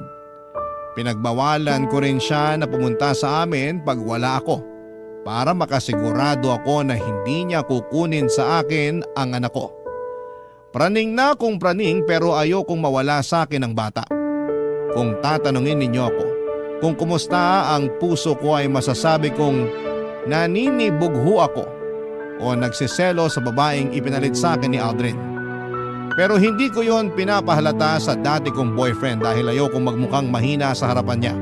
Pinagbawalan ko rin siya na pumunta sa amin pag wala ako para makasigurado ako na hindi niya kukunin sa akin ang anak ko. Praning na kung praning pero ayokong mawala sa akin ang bata. Kung tatanungin ninyo ako kung kumusta ang puso ko ay masasabi kong naninibugho ako o nagsiselo sa babaeng ipinalit sa akin ni Aldrin. Pero hindi ko yon pinapahalata sa dati kong boyfriend dahil ayokong magmukhang mahina sa harapan niya.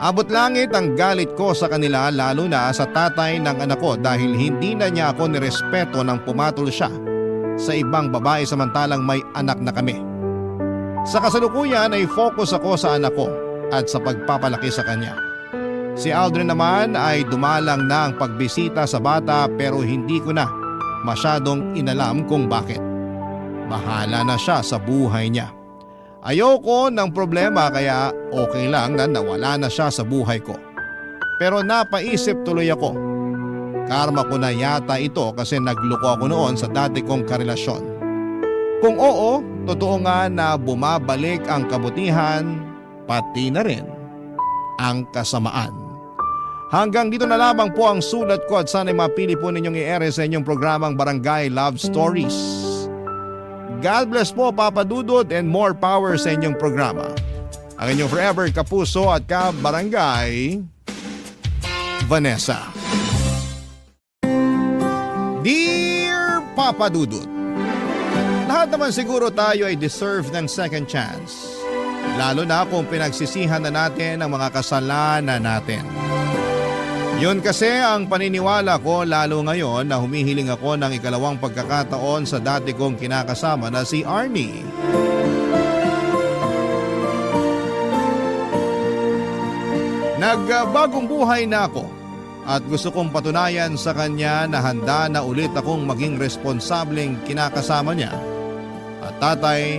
Abot langit ang galit ko sa kanila lalo na sa tatay ng anak ko dahil hindi na niya ako nirespeto nang pumatol siya sa ibang babae samantalang may anak na kami. Sa kasalukuyan ay focus ako sa anak ko at sa pagpapalaki sa kanya. Si Aldrin naman ay dumalang na ang pagbisita sa bata pero hindi ko na masyadong inalam kung bakit. Bahala na siya sa buhay niya. Ayoko ng problema kaya okay lang na nawala na siya sa buhay ko. Pero napaisip tuloy ako. Karma ko na yata ito kasi nagloko ako noon sa dati kong karelasyon. Kung oo, totoo nga na bumabalik ang kabutihan, pati na rin ang kasamaan. Hanggang dito na lamang po ang sulat ko at sana'y mapili po ninyong i-ere sa inyong programang Barangay Love Stories. God bless po Papa Dudut and more power sa inyong programa. Ang inyong forever kapuso at kabarangay, Vanessa. Dear Papa Dudut, lahat naman siguro tayo ay deserve ng second chance. Lalo na kung pinagsisihan na natin ang mga kasalanan natin. Yun kasi ang paniniwala ko lalo ngayon na humihiling ako ng ikalawang pagkakataon sa dati kong kinakasama na si Arnie. Nagbagong buhay na ako at gusto kong patunayan sa kanya na handa na ulit akong maging responsableng kinakasama niya at tatay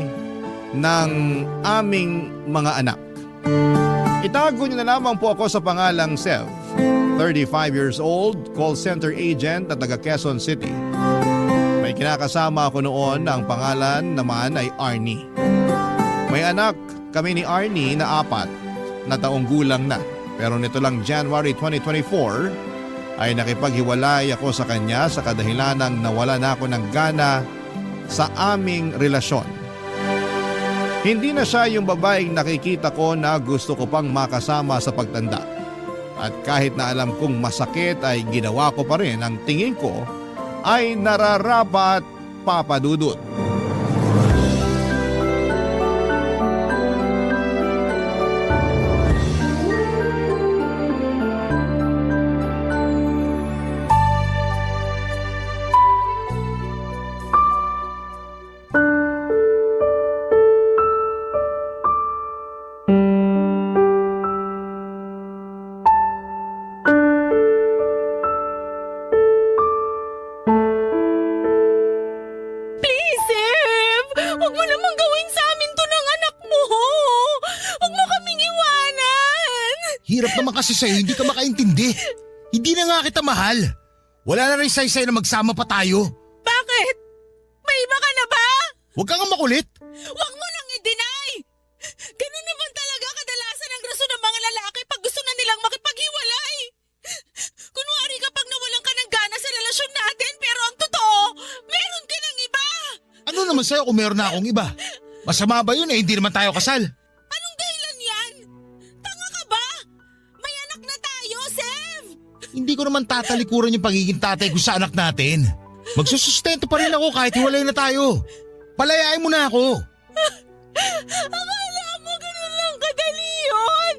ng aming mga anak. Itago niyo na lamang po ako sa pangalang Sev, 35 years old, call center agent at taga Quezon City. May kinakasama ako noon na ang pangalan naman ay Arnie. May anak kami ni Arnie na 4 na taong gulang na. Pero nito lang January 2024 ay nakipaghiwalay ako sa kanya sa kadahilanang nawala na ako ng gana sa aming relasyon. Hindi na siya yung babaeng nakikita ko na gusto ko pang makasama sa pagtanda. At kahit na alam kong masakit ay ginawa ko pa rin ang tingin ko ay nararapat, Papa Dudut. Hirap naman kasi sa'yo, hindi ka makaintindi. Hindi na nga kita mahal. Wala na rin saysay na magsama pa tayo. Bakit? May iba ka na ba? Huwag kang makulit. Huwag mo nang i-deny! Ganun naman talaga kadalasan ang rason ng mga lalaki pag gusto na nilang makipaghiwalay. Kunwari kapag nawalan ka ng gana sa relasyon natin pero ang totoo, meron ka ng iba! Ano naman sa'yo kung meron na akong iba? Masama ba yun hindi naman tayo kasal? Anong dahilan yan? Tanga ka ba? May anak na tayo, Sev! Hindi ko naman tatalikuran yung pagiging tatay ko sa anak natin. Magsusustento pa rin ako kahit hiwalay na tayo. Palayain mo na ako. Akala mo ganun lang kadali yun!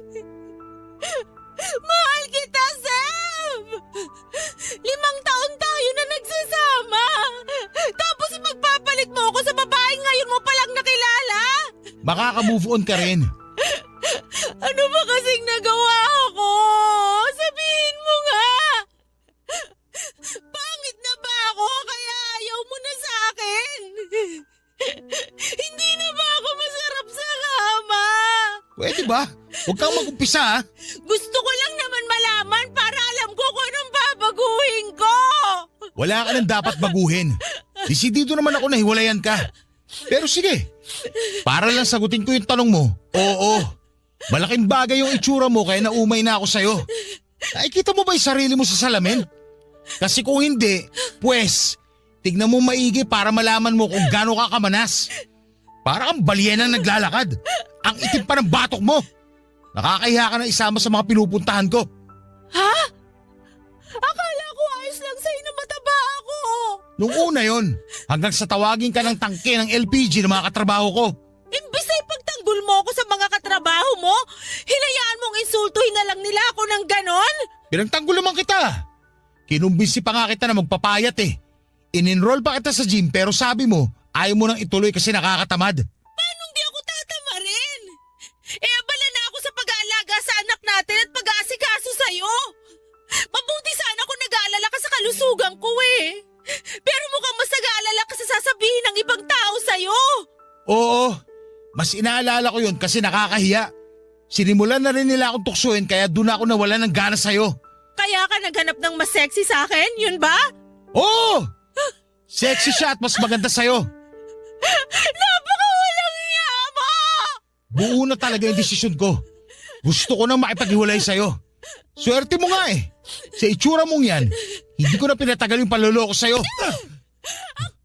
Mahal kita, Sev! 5 taon tayo na nagsasama! Tapos magpapalit mo ako sa babaeng ngayon mo palang nakilala! Makaka-move on ka rin. Ano ba kasing nagawa ko? Sabihin mo nga! Pangit na ba ako kaya ayaw mo na sa akin? Hindi na ba ako masarap sa kama? Pwede ba? Huwag kang mag-umpisa ha. Gusto ko lang naman malaman para alam ko kung anong babaguhin ko. Wala ka nang dapat baguhin. Desidido naman ako na hiwalayan ka. Pero sige, para lang sagutin ko yung tanong mo. Oo, malaking bagay yung itsura mo kaya naumay na ako sa'yo. Nakikita mo ba yung sarili mo sa salamin? Kasi kung hindi, pues, tignan mo maigi para malaman mo kung gaano ka kamanas. Para kang balyenang naglalakad. Ang itim pa ng batok mo. Nakakahiya ka na isama sa mga pinupuntahan ko. Ha? Akala ko ayos lang sa'yo na mataba ako. Nung una yon, hanggang sa tawagin ka ng tangke ng LPG ng mga katrabaho ko. Imbis ay pagtanggol mo ako sa mga katrabaho mo, hinayaan mong insultuhin na lang nila ako ng ganon? Pinagtanggol naman kita. Kinumbinsi pa nga kita na magpapayat eh. In-enroll pa kita sa gym pero sabi mo, ayaw mo nang ituloy kasi nakakatamad. Paano hindi ako tatamarin? Abala na ako sa pag-aalaga sa anak natin at pag-aasikaso sa'yo. Mabuti sana kung nag-aalala ka sa kalusugan ko eh. Pero mukhang mas nag-aalala ka sa sasabihin ng ibang tao sa'yo. Oo, mas inaalala ko yun kasi nakakahiya. Sinimulan na rin nila akong tuksuin kaya doon ako nawala ng gana sa'yo. Kaya ka naghanap ng mas sexy sa akin, yun ba? Oo! Sexy siya at mas maganda sa'yo. Napakawalang iya mo! Buo na talaga yung desisyon ko. Gusto ko nang makipaghiwalay sa'yo. Swerte mo nga eh. Sa itsura mong yan, hindi ko na pinatagal yung panloloko sa'yo.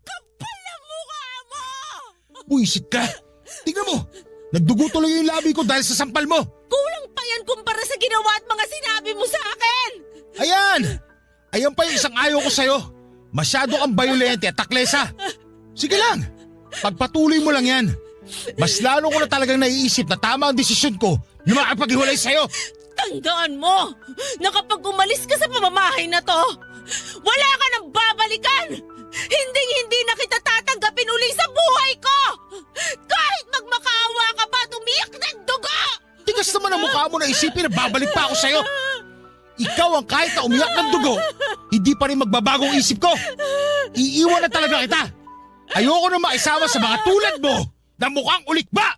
Kapal ang mukha mo! Buisit ka. Tingnan mo, nagdugo tuloy yung labi ko dahil sa sampal mo. Kulang pa yan kumpara sa ginawa at mga sinabi mo sa akin! Ayan! Ayan pa yung isang ayaw ko sa'yo. Masyado kang bayolente at taklesa. Sige lang, pagpatuloy mo lang yan. Mas lalo ko na talagang naiisip na tama ang desisyon ko na makapaghiwalay sa'yo. Tandaan mo na kapag umalis ka sa pamamahay na to, wala ka nang babalikan! Hinding-hindi na kita tatanggapin uli sa buhay ko! Kahit magmakaawa ka pa at umiyak ng dugo! Tigas naman ang mukha mo na isipin na babalik pa ako sa'yo. Ikaw ang kahit na umiyak ng dugo, hindi pa rin magbabagong isip ko. Iiwan na talaga kita. Ayoko na maisama sa mga tulad mo na mukhang ulikba.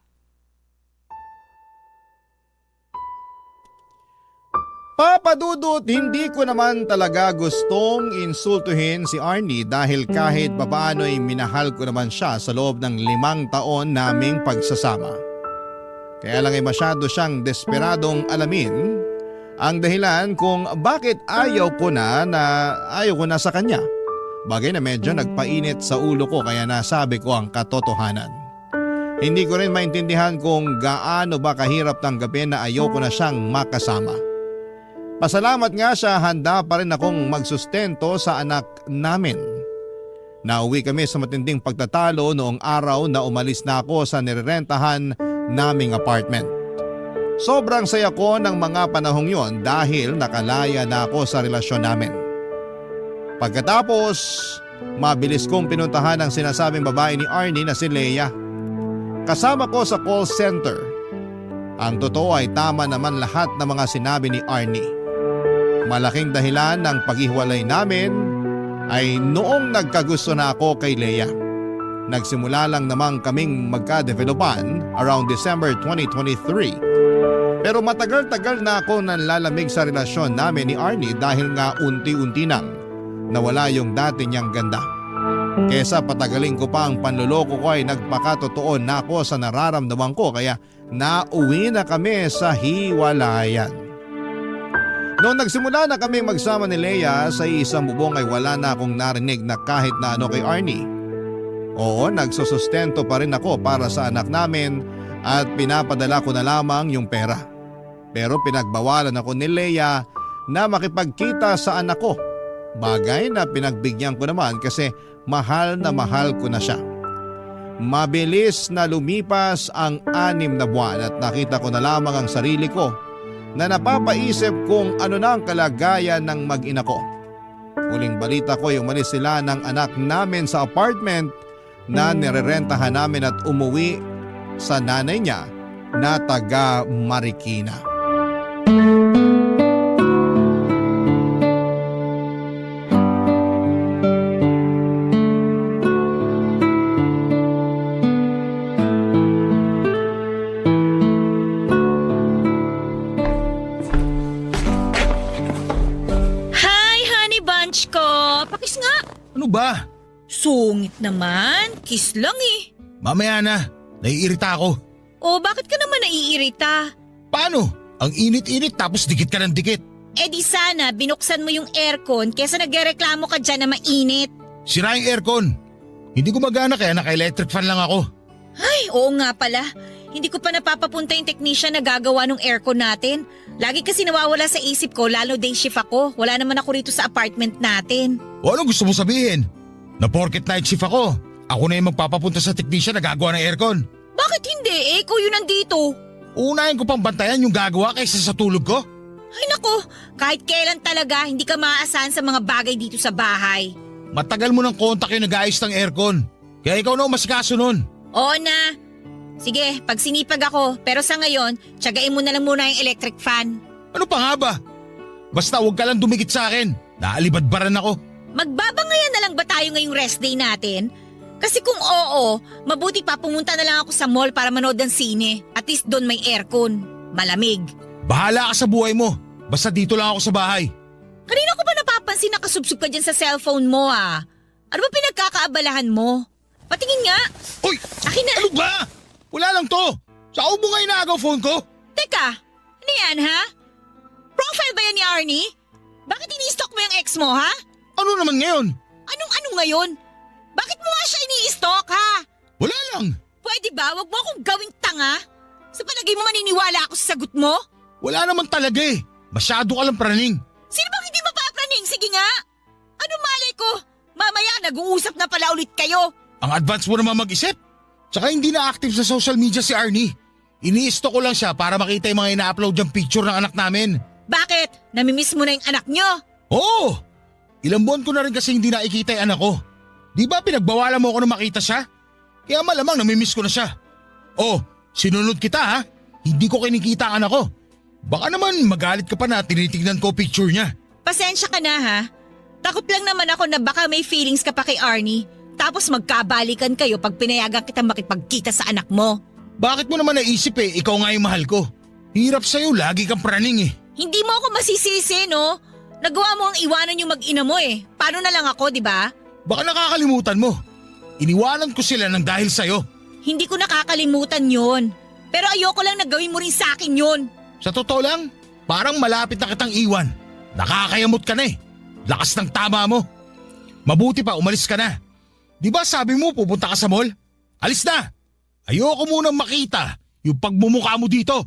Papa Dudut, hindi ko naman talaga gustong insultuhin si Arnie dahil kahit papaano ay minahal ko naman siya sa loob ng 5 taon naming pagsasama. Kaya lang ay masyado siyang desperadong alamin ang dahilan kung bakit ayaw ko na sa kanya. Bagay na medyo nagpainit sa ulo ko kaya nasabi ko ang katotohanan. Hindi ko rin maintindihan kung gaano ba kahirap tanggapin na ayaw ko na siyang makasama. Pasalamat nga siya, handa pa rin akong magsustento sa anak namin. Nauwi kami sa matinding pagtatalo noong araw na umalis na ako sa nirerentahan naming apartment. Sobrang saya ko ng mga panahong yon dahil nakalaya na ako sa relasyon namin. Pagkatapos, mabilis kong pinuntahan ang sinasabing babae ni Arnie na si Leia. Kasama ko sa call center. Ang totoo ay tama naman lahat ng mga sinabi ni Arnie. Malaking dahilan ng paghiwalay namin ay noong nagkagusto na ako kay Leia. Nagsimula lang namang kaming magka-developan around December 2023. Pero matagal-tagal na ako nanlalamig sa relasyon namin ni Arnie dahil nga unti-unti nang nawala yung dati niyang ganda. Kesa patagalin ko pa ang panloloko ko ay nagpakatotoo na ako sa nararamdaman ko kaya nauwi na kami sa hiwalayan. Noong nagsimula na kami magsama ni Leia sa isang bubong ay wala na akong narinig na kahit na ano kay Arnie. Oo, nagsusustento pa rin ako para sa anak namin at pinapadala ko na lamang yung pera. Pero pinagbawalan ako ni Leia na makipagkita sa anak ko. Bagay na pinagbigyan ko naman kasi mahal ko na siya. Mabilis na lumipas ang 6 na buwan at nakita ko na lamang ang sarili ko na napapaisip kung ano na ang kalagayan ng mag-ina ko. Huling balita ko ay umalis sila ng anak namin sa apartment na nirerentahan namin at umuwi sa nanay niya na taga Marikina. Ano ba? Sungit naman, kiss lang eh. Mamaya na, naiirita ako. O bakit ka naman naiirita? Paano? Ang init-init tapos dikit ka ng dikit. Eh di sana binuksan mo yung aircon kesa nagrereklamo ka dyan na mainit. Sira yung aircon. Hindi gumagana kaya naka-electric fan lang ako. Ay, oo nga pala. Hindi ko pa napapapunta yung technician na gagawa ng aircon natin. Lagi kasi nawawala sa isip ko lalo day shift ako. Wala naman ako rito sa apartment natin. O anong gusto mo sabihin? Na porket night shift ako, ako na yung magpapapunta sa technician na gagawa ng aircon. Bakit hindi? Ikaw yun nandito. Unahin ko pang bantayan yung gagawa kaysa sa tulog ko. Ay nako, kahit kailan talaga hindi ka maaasahan sa mga bagay dito sa bahay. Matagal mo ng kontak yung nag-aayos ng aircon. Kaya ikaw na umasikaso nun. Oo na. Sige, pag sinipag ako, pero sa ngayon, tiyagain mo na lang muna yung electric fan. Ano pa nga ba? Basta huwag ka lang dumikit sa akin. Naalibadbaran ako. Magbabangayan na lang ba tayo ngayong rest day natin? Kasi kung oo, mabuti pa pumunta na lang ako sa mall para manood ng sine. At least doon may aircon. Malamig. Bahala ka sa buhay mo. Basta dito lang ako sa bahay. Kanina ko ba napapansin na kasubsob ka dyan sa cellphone mo ah? Ano ba pinagkakaabalahan mo? Patingin nga. Uy! Akin na. Ano ba? Wala lang to. Sa ubo nga inaagaw phone ko. Teka, ano yan ha? Profile ba yan ni Arnie? Bakit ini-stalk mo yung ex mo ha? Ano naman ngayon? Anong ngayon? Bakit mo nga siya ini-stalk ha? Wala lang. Pwede ba? Wag mo akong gawing tanga. Sa palagay mo maniniwala ako sa sagot mo? Wala naman talaga eh. Masyado ka lang praning. Sino bang hindi mapapraning? Sige nga. Ano malay ko? Mamaya nag-uusap na pala ulit kayo. Ang advance mo naman mag-isip. Tsaka hindi na active sa social media si Arnie. Ini-stalk ko lang siya para makita yung mga ina-upload yung picture ng anak namin. Bakit? Namimiss mo na yung anak nyo? Oo! Ilang buwan ko na rin kasi hindi nakikita yung anak ko. Di ba pinagbawalan mo ako na makita siya? Kaya malamang namimiss ko na siya. Oh, sinunod kita ha? Hindi ko kinikita ang anak ko. Baka naman magalit ka pa na tinitignan ko picture niya. Pasensya ka na ha. Takot lang naman ako na baka may feelings ka pa kay Arnie. Tapos magkabalikan kayo pag pinayagan kitang makipagkita sa anak mo. Bakit mo naman naisip eh, ikaw nga yung mahal ko. Hirap sa'yo, lagi kang praning eh. Hindi mo ako masisisi no? Nagawa mo ang iwanan yung mag-ina mo eh. Paano na lang ako, di ba? Baka nakakalimutan mo. Iniwanan ko sila ng dahil sa'yo. Hindi ko nakakalimutan yon. Pero ayoko lang na gawin mo rin sa akin yon. Sa totoo lang, parang malapit na kitang iwan. Nakakayamot ka na eh. Lakas ng tama mo. Mabuti pa umalis ka na. Di ba sabi mo pupunta ka sa mall? Alis na! Ayoko munang makita yung pagmumukha mo dito.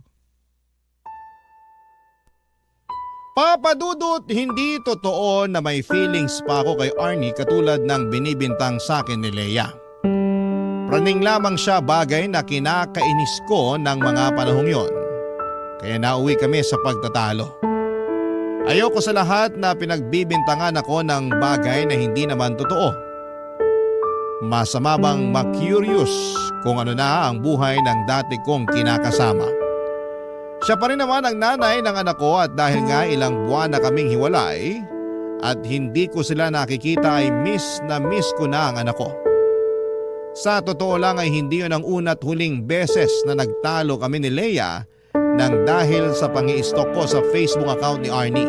Papa Dudut, hindi totoo na may feelings pa ako kay Arnie katulad ng binibintang sa akin ni Leia. Praning lamang siya, bagay na kinakainis ko ng mga panahong yon. Kaya nauwi kami sa pagtatalo. Ayoko sa lahat na pinagbibintangan ako ng bagay na hindi naman totoo. Masama bang ma-curious kung ano na ang buhay ng dati kong kinakasama? Siya pa rin naman ang nanay ng anak ko at dahil nga ilang buwan na kaming hiwalay at hindi ko sila nakikita ay miss na miss ko na ang anak ko. Sa totoo lang ay hindi yun ang una't huling beses na nagtalo kami ni Leia nang dahil sa pangi-stalk ko sa Facebook account ni Arnie.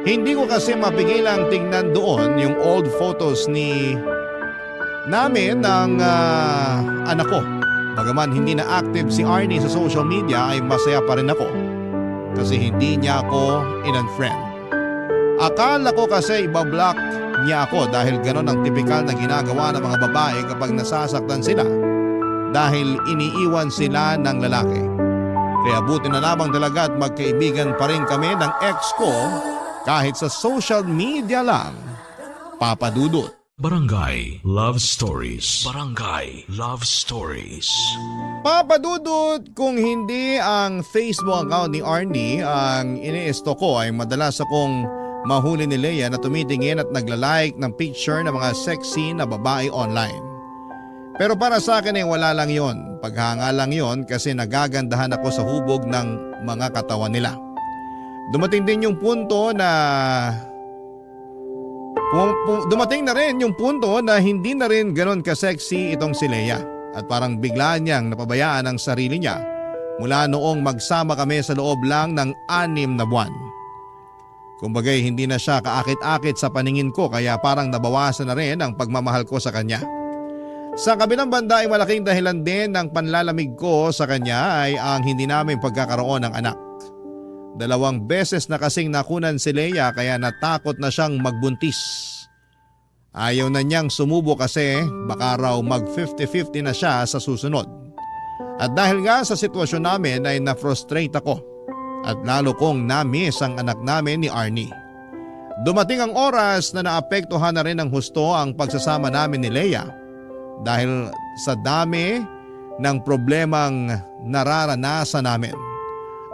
Hindi ko kasi mapigilang tingnan doon yung old photos namin ng anak ko. Bagaman hindi na active si Arnie sa social media ay masaya pa rin ako kasi hindi niya ako in-unfriend. Akala ko kasi ibablock niya ako dahil ganon ang tipikal na ginagawa ng mga babae kapag nasasaktan sila dahil iniiwan sila ng lalaki. Kaya buti na lamang talaga at magkaibigan pa rin kami ng ex ko kahit sa social media lang. Papa Dudut. Barangay Love Stories. Barangay Love Stories. Papa Dudut, kung hindi ang Facebook account ni Arnie ang ini-stalk ko ay madalas akong mahuli ni Leia na tumitingin at nagla-like ng picture ng mga sexy na babae online. Pero para sa akin ay wala lang yon. Paghanga lang yon kasi nagagandahan ako sa hubog ng mga katawan nila. Dumating din yung punto na dumating na rin yung punto na hindi na rin ganon ka-sexy itong si Leia at parang bigla niyang napabayaan ang sarili niya mula noong magsama kami sa loob lang ng 6 na buwan. Kumbagay hindi na siya kaakit-akit sa paningin ko kaya parang nabawasan na rin ang pagmamahal ko sa kanya. Sa kabilang banda ay malaking dahilan din ng panlalamig ko sa kanya ay ang hindi namin pagkakaroon ng anak. 2 beses na kasing nakunan si Leia kaya natakot na siyang magbuntis. Ayaw na niyang sumubo kasi baka raw mag 50-50 na siya sa susunod. At dahil nga sa sitwasyon namin ay na-frustrate ako at lalo kong na-miss ang anak namin ni Arnie. Dumating ang oras na naapektuhan na rin ng husto ang pagsasama namin ni Leia dahil sa dami ng problemang nararanasan namin.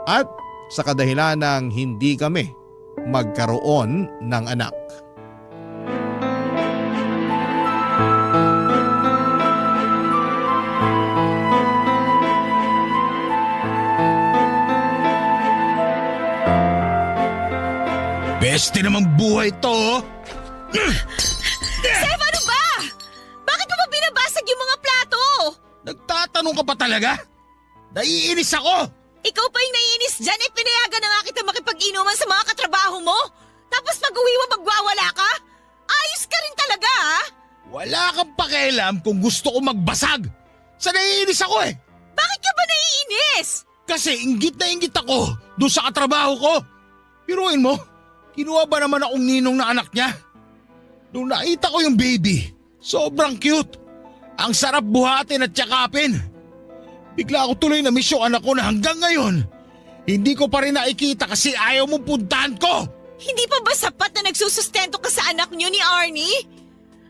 At sa kadahilan ng hindi kami magkaroon ng anak. Peste namang buhay to, oh. Sev, ano ba? Bakit mo ba binabasag yung mga plato? Nagtatanong ka pa talaga? Naiinis ako! Ikaw pa yung naiinis dyan, pinayagan na nga kita makipag-inuman sa mga katrabaho mo. Tapos pag-uwi mo magwawala ka? Ayos ka rin talaga, ha? Wala kang pakialam kung gusto ko magbasag. Sa naiinis ako eh. Bakit ka ba naiinis? Kasi inggit na inggit ako doon sa katrabaho ko. Piruin mo, kinuha ba naman akong ninong na anak niya? Nung nakita ko yung baby, sobrang cute. Ang sarap buhatin at tsakapin. Bigla ako tuloy na miss yung anak ko na hanggang ngayon, hindi ko pa rin nakikita kasi ayaw mong puntahan ko. Hindi pa ba sapat na nagsusustento ka sa anak niyo ni Arnie?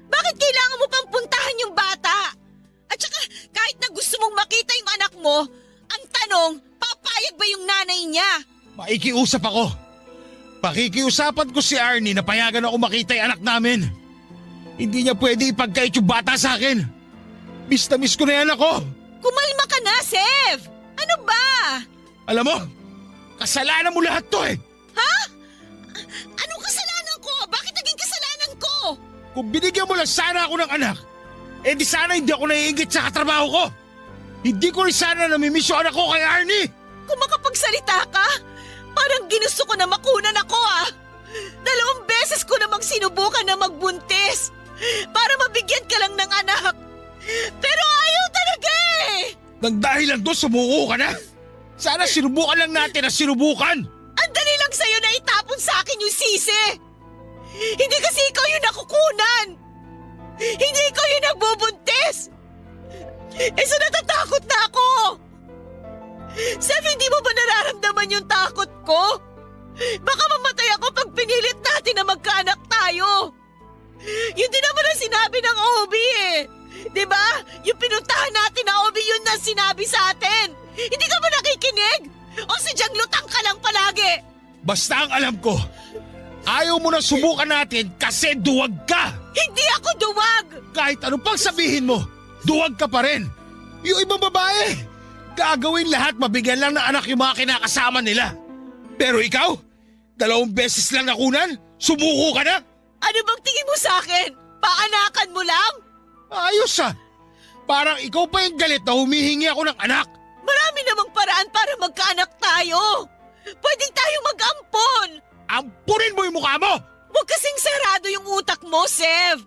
Bakit kailangan mo pang puntahan yung bata? At saka kahit na gusto mong makita yung anak mo, ang tanong, papayag ba yung nanay niya? Maikiusap ako. Pakikiusapan ko si Arnie na payagan ako makita yung anak namin. Hindi niya pwede ipagkait yung bata sa akin. Miss na miss ko na yan ako. Kumalma ka na, Sev! Ano ba? Alam mo, kasalanan mo lahat to eh. Ha? Anong kasalanan ko? Bakit naging kasalanan ko? Kung binigyan mo lang sana ako ng anak, eh di sana hindi ako naiingit sa katrabaho ko. Hindi ko rin sana namimiss yung anak ko kay Arnie. Kung makapagsalita ka, parang ginusto ko na makunan ako, ah. 2 beses ko namang sinubukan na magbuntis para mabigyan ka lang ng anak. Pero ayaw talaga eh! Nang dahil lang doon sumuko ka na. Sana sinubukan lang natin na sinubukan. Ang dali lang sa'yo na itapon sa akin yung sisi. Hindi kasi ikaw yung nakukunan. Hindi ikaw yung nagbubuntis. So natatakot na ako. Sef, hindi mo ba nararamdaman yung takot ko? Baka mamatay ako pag pinilit natin na magkaanak tayo. Yun din naman ang sinabi ng OB eh. Diba? Yung pinuntahan natin na OB yun na sinabi sa atin. Hindi ka ba nakikinig? O sadyang lutang ka lang palagi? Basta ang alam ko, ayaw mo na subukan natin kasi duwag ka. Hindi ako duwag! Kahit ano pang sabihin mo, duwag ka pa rin. Yung ibang babae, gagawin lahat mabigyan lang ng anak yung mga kinakasama nila. Pero ikaw, 2 beses lang nakunan, sumuko ka na? Ano bang tingin mo sa akin? Paanakan mo lang? Ayos ah. Parang ikaw pa yung galit na humihingi ako ng anak. Marami namang paraan para magkaanak tayo. Pwedeng tayo mag-ampon. Ampunin mo yung mukha mo! Huwag kasing sarado yung utak mo, Sev.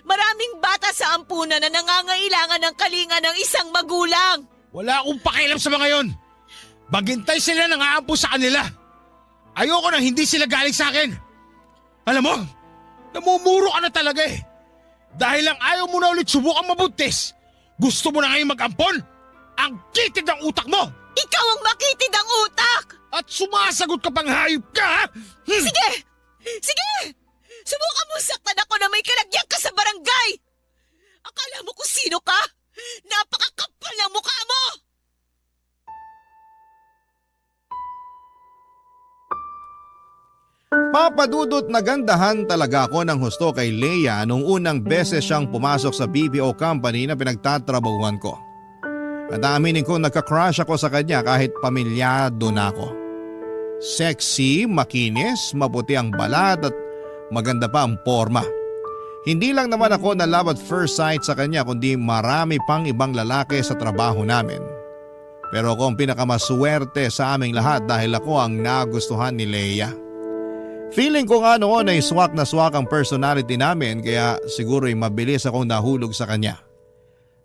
Maraming bata sa ampunan na nangangailangan ng kalinga ng isang magulang. Wala akong pakialam sa mga yon. Maghintay sila nang aampo sa kanila. Ayoko nang hindi sila galing sa akin. Alam mo, namumuro ka na talaga eh. Dahil lang ayaw mo na ulit subukang mabuntis, gusto mo na ngayon mag-ampon? Ang kitid ng utak mo! Ikaw ang makitid ang utak! At sumasagot ka pang hayop ka, ha? Sige! Sige! Subukan mo saktan ako na may kalagyan ka sa barangay! Akala mo kung sino ka? Napakakapal ng mukha mo! Papadudot nagandahan talaga ako ng husto kay Leia nung unang beses siyang pumasok sa BPO company na pinagtatrabahuan ko. At aminin ko nagka-crush ako sa kanya kahit pamilyado na ako. Sexy, makinis, maputi ang balat at maganda pa ang forma. Hindi lang naman ako na love at first sight sa kanya kundi marami pang ibang lalaki sa trabaho namin. Pero ako ang pinakamaswerte sa aming lahat dahil ako ang nagustuhan ni Leia. Feeling ko nga noon ay swak na swak ang personality namin kaya siguro'y mabilis akong nahulog sa kanya.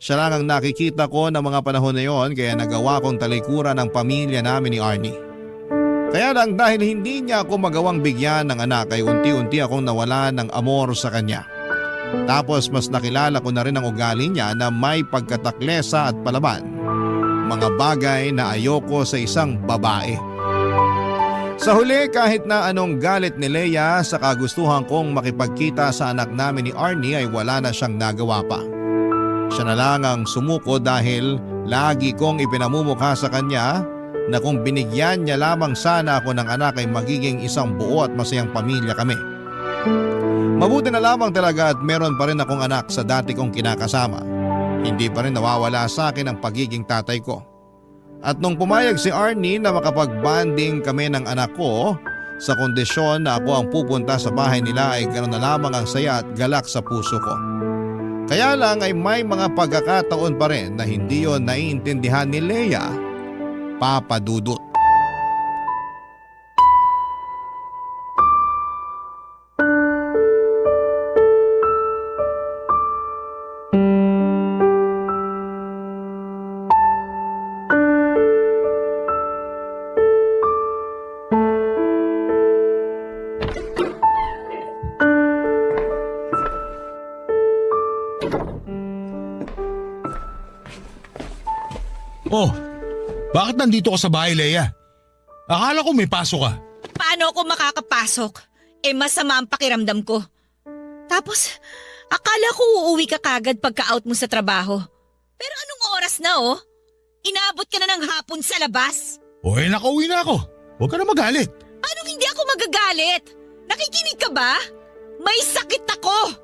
Siya lang ang nakikita ko ng mga panahon na yon kaya nagawa kong talikuran ang pamilya namin ni Arnie. Kaya lang dahil hindi niya ako magawang bigyan ng anak ay unti-unti akong nawala ng amor sa kanya. Tapos mas nakilala ko na rin ang ugali niya na may pagkataklesa at palaban. Mga bagay na ayoko sa isang babae. Sa huli kahit na anong galit ni Leia sa kagustuhan kong makipagkita sa anak namin ni Arnie ay wala na siyang nagawa pa. Siya na lang ang sumuko dahil lagi kong ipinamumukha sa kanya na kung binigyan niya lamang sana ako ng anak ay magiging isang buo at masayang pamilya kami. Mabuti na lamang talaga at meron pa rin akong anak sa dati kong kinakasama. Hindi pa rin nawawala sa akin ang pagiging tatay ko. At nung pumayag si Arnie na makapag-bonding kami ng anak ko, Sa kondisyon na ako ang pupunta sa bahay nila ay ganoon na lamang ang saya at galak sa puso ko. Kaya lang ay may mga pagkakataon pa rin na hindi yon naiintindihan ni Leia, Papa Dudut. Oh, bakit nandito ka sa bahay, Leia? Akala ko may pasok ka. Paano ako makakapasok? Masama ang pakiramdam ko. Tapos, akala ko uuwi ka kagad pagka-out mo sa trabaho. Pero anong oras na Inaabot ka na ng hapon sa labas. Nakauwi na ako. Huwag ka na magalit. Anong hindi ako magagalit? Nakikinig ka ba? May sakit ako.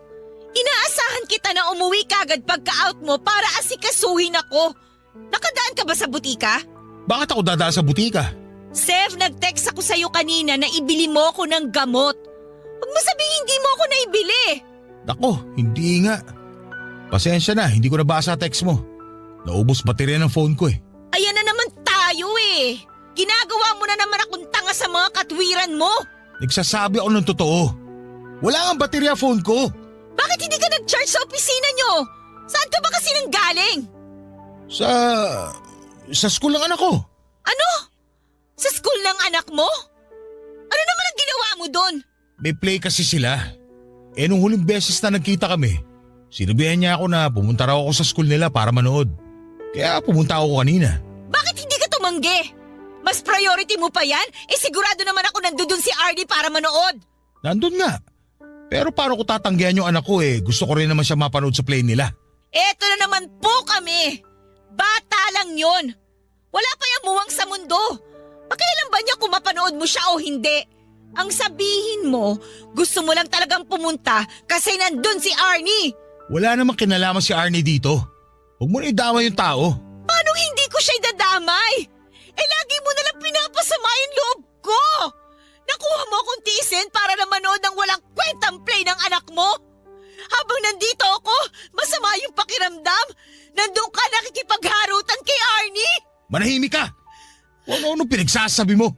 Inaasahan kita na umuwi kagad pagka-out mo para asikasuhin ako. Nakadaan ka ba sa butika? Bakit ako dadaan sa butika? Sev, nag-text ako sa'yo kanina na ibili mo ako ng gamot. Huwag mo sabihin hindi mo ako naibili. Nako, hindi nga. Pasensya na, hindi ko nabasa text mo. Naubos baterya ng phone ko Ayan na naman tayo Ginagawa mo na naman akong tanga sa mga katwiran mo. Nagsasabi ako ng totoo. Wala nga baterya phone ko. Bakit hindi ka nag-charge sa opisina nyo? Saan ka ba kasi nanggaling? Sa school ng anak ko. Ano? Sa school ng anak mo? Ano naman ang ginawa mo doon? May play kasi sila. Nung huling beses na nagkita kami, sinabihan niya ako na pumunta raw ako sa school nila para manood. Kaya pumunta ako kanina. Bakit hindi ka tumanggi? Mas priority mo pa yan? Sigurado naman ako nandun si Arnie para manood. Nandun nga. Pero paano ko tatanggihan yung anak ko Gusto ko rin naman siya mapanood sa play nila. Eto na naman po kami. Bata lang yon. Wala pa yung muwang sa mundo. Pakialam ba niya kung mapanood mo siya o hindi? Ang sabihin mo, gusto mo lang talagang pumunta kasi nandun si Arnie. Wala namang kinalaman si Arnie dito. Huwag mo na idama yung tao. Paano hindi ko siya idadamay? Lagi mo nalang pinapasama yung loob ko. Nakuha mo akong tiisin para na manood ng walang kwentang play ng anak mo. Habang nandito ako, masama yung pakiramdam. Nandun ka nakikipagharutan kay Arnie. Manahimik ka! Ano pinagsasabi mo?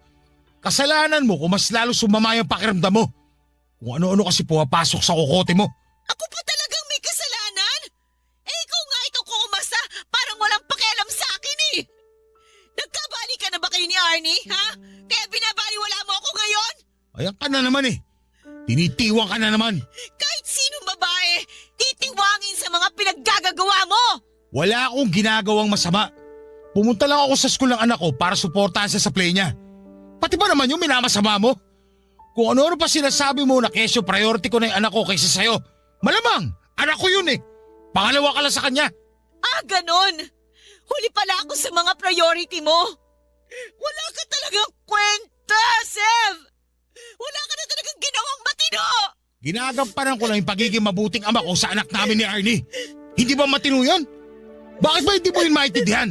Kasalanan mo kung mas lalo sumama yung pakiramdam mo. Kung ano-ano kasi pumapasok sa kokote mo. Ako pa talagang may kasalanan? Ikaw nga itong kuumasa, parang walang pakialam sa akin Nagkabali ka na ba kayo ni Arnie, ha? Kaya binabaliwala mo ako ngayon? Ayan ka na naman Tinitiwang ka na naman. Kahit sinong babae, titiwangin sa mga pinaggagawa mo. Wala akong ginagawang masama. Pumunta lang ako sa school ng anak ko para suportahan siya sa play niya. Pati ba naman yung minamasama mo? Kung ano-ano pa sinasabi mo na kesyo priority ko na yung anak ko kaysa sa'yo. Malamang, anak ko yun Pangalawa ka lang sa kanya. Ganon. Huli pala ako sa mga priority mo. Wala ka talagang kwenta, Sev. Wala ka na talagang ginawang matino. Ginagampanan ko lang yung pagiging mabuting ama ko sa anak namin ni Arnie. Hindi ba matino yun? Bakit ba hindi mo yun maintindihan?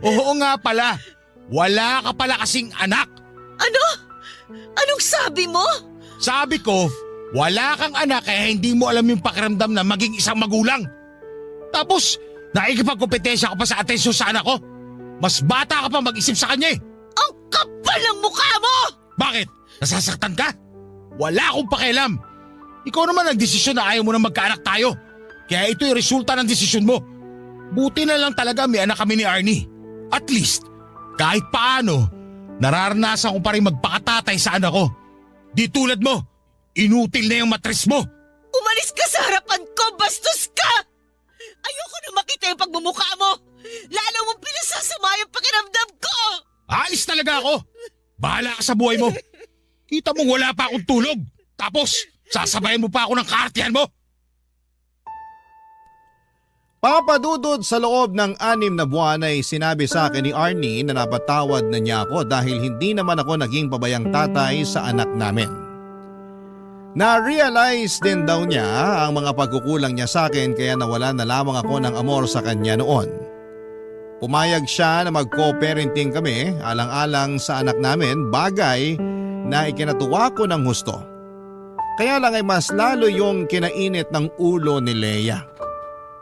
Oo nga pala. Wala ka pala kasing anak. Ano? Anong sabi mo? Sabi ko, wala kang anak kaya hindi mo alam yung pakiramdam na maging isang magulang. Tapos, nakikipagkompetensya ka pa sa atensyon sa anak ko. Mas bata ka pa mag-isip sa kanya Ang kapal ng mukha mo! Bakit? Nasasaktan ka? Wala akong pakialam. Ikaw naman nagdesisyon na ayaw mo na magkaanak tayo. Kaya ito yung resulta ng desisyon mo. Buti na lang talaga may anak kami ni Arnie. At least, kahit paano, nararanasan ko pa rin magpakatatay sa anak ko. Di tulad mo, inutil na yung matris mo. Umalis ka sa harapan ko, bastos ka! Ayoko na makita yung pagmumukha mo. Lalo mong pinasasama yung pakiramdam ko. Alis talaga ako. Bahala ka sa buhay mo. Kita mo wala pa akong tulog. Tapos, sasabayan mo pa ako ng kaartihan mo. Papadudod sa loob ng 6 na buwan ay sinabi sa akin ni Arnie na napatawad na niya ako dahil hindi naman ako naging pabayang tatay sa anak namin. Na-realize din daw niya ang mga pagkukulang niya sa akin kaya nawala na lamang ako ng amor sa kanya noon. Pumayag siya na mag-co-parenting kami alang-alang sa anak namin, bagay na ikinatuwa ko ng husto. Kaya lang ay mas lalo yung kinainit ng ulo ni Leia.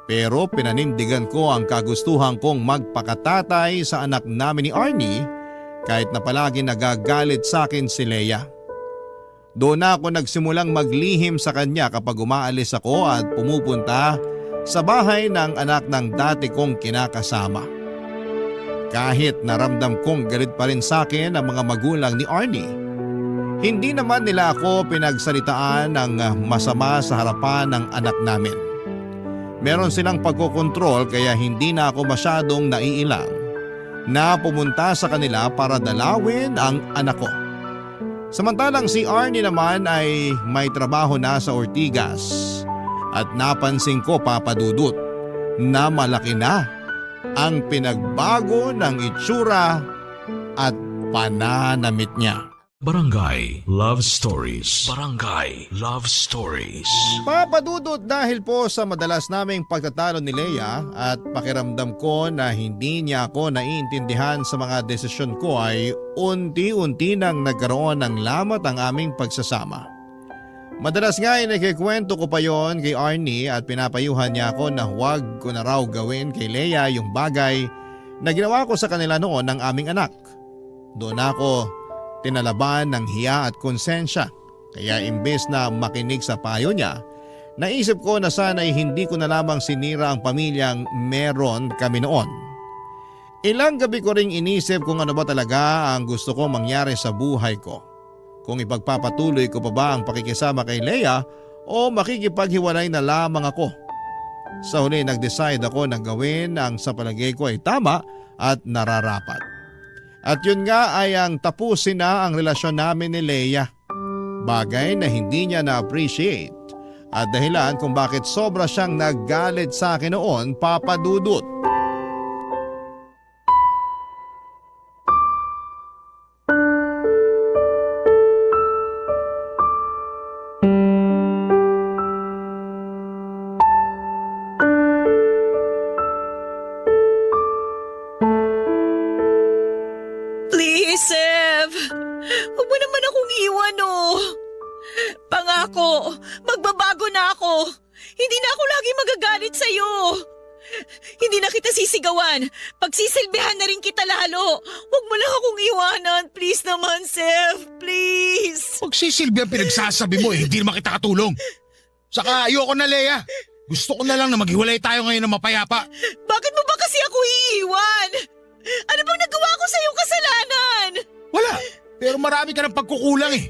Pero pinanindigan ko ang kagustuhan kong magpakatatay sa anak namin ni Arnie kahit na palagi nagagalit sa akin si Leia. Doon na ako nagsimulang maglihim sa kanya kapag umaalis ako at pumupunta sa bahay ng anak ng dati kong kinakasama. Kahit naramdam kong galit pa rin sa akin ang mga magulang ni Arnie, hindi naman nila ako pinagsalitaan ng masama sa harapan ng anak namin. Meron silang pagkokontrol kaya hindi na ako masyadong naiilang na pumunta sa kanila para dalawin ang anak ko. Samantalang si Arnie naman ay may trabaho na sa Ortigas at napansin ko, Papa Dudut, na malaki na ang pinagbago ng itsura at pananamit niya. Barangay Love Stories. Barangay Love Stories. Papa Dudut, dahil po sa madalas naming pagtatalo ni Leia at pakiramdam ko na hindi niya ako naiintindihan sa mga desisyon ko ay unti-unti nang nagkaroon ng lamat ang aming pagsasama. Madalas nga ay nagkikwento ko pa yon kay Arnie at pinapayuhan niya ako na huwag ko na raw gawin kay Leia yung bagay na ginawa ko sa kanila noon ng aming anak. Doon ako tinalaban ng hiya at konsensya. Kaya imbes na makinig sa payo niya, naisip ko na sana'y hindi ko na lamang sinira ang pamilyang meron kami noon. Ilang gabi ko ring inisip kung ano ba talaga ang gusto ko mangyari sa buhay ko. Kung ipagpapatuloy ko pa ba ang pakikisama kay Leia o makikipaghiwalay na lamang ako. Sa huli nag-decide ako na gawin ang sa palagay ko ay tama at nararapat. At yun nga ay ang tapusin na ang relasyon namin ni Leia. Bagay na hindi niya na-appreciate at dahilan kung bakit sobra siyang naggalit sa akin noon, Papa Dudut. Please, Sev. Huwag mo naman akong iwan, oh. Pangako, magbabago na ako. Hindi na ako lagi magagalit sa'yo. Hindi na kita sisigawan. Pagsisilbihan na rin kita lalo. Huwag mo lang akong iwanan. Please naman, Sev. Please. Magsisilbi ang pinagsasabi mo hindi naman kita katulong. Saka ayoko na, Leia. Gusto ko na lang na maghiwalay tayo ngayon ng mapayapa. Bakit mo ba kasi ako iiwan? Ano bang nagawa ko sa iyong kasalanan? Wala, pero marami ka ng pagkukulang eh.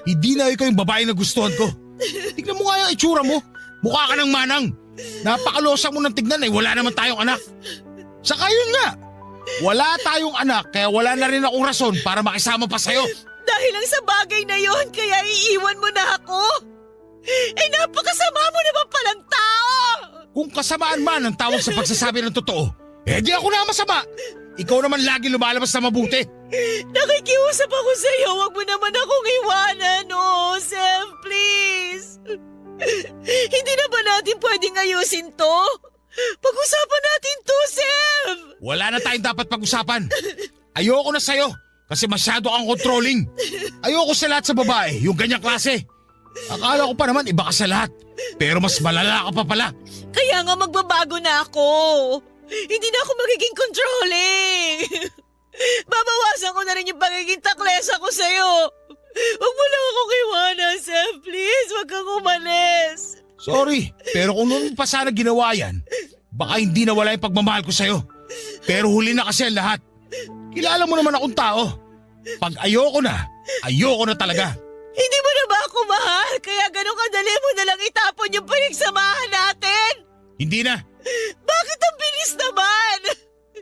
Hindi na ikaw yung babae na gustuhan ko. Tignan mo nga yung itsura mo. Mukha ka ng manang. Napakalosa mo ng tignan eh, wala naman tayong anak. Saka yun nga, wala tayong anak kaya wala na rin akong rason para makisama pa sa'yo. Dahil lang sa bagay na yon, kaya iiwan mo na ako? Eh napakasama mo naman palang tao! Kung kasamaan man ang tawag sa pagsasabi ng totoo, eh di ako na masama. Ikaw naman lagi lumalabas na mabuti. Nakikiusap ako sa'yo, wag mo naman akong iwanan, oh, Sev, please. Hindi na ba natin pwedeng ayusin to? Pag-usapan natin to, Sev. Wala na tayong dapat pag-usapan. Ayoko na sa'yo kasi masyado kang controlling. Ayoko sa lahat sa babae, yung ganyang klase. Akala ko pa naman iba ka sa lahat, pero mas malala ka pa pala. Kaya nga magbabago na ako. Hindi na ako magiging controlling. Babawasan ko na rin yung pagiging taklesa ko sa'yo. Huwag mo lang akong iwanan, Sev. Please, huwag kang umalis. Sorry, pero kung noon pa sana ginawa yan, baka hindi nawala yung pagmamahal ko sa'yo. Pero huli na kasi ang lahat. Kilala mo naman akong tao. Pag ayoko na talaga. Hindi mo na ba ako mahal? Kaya ganun kadali mo na lang itapon yung pinagsamahan natin? Hindi na. Bakit ang bilis naman?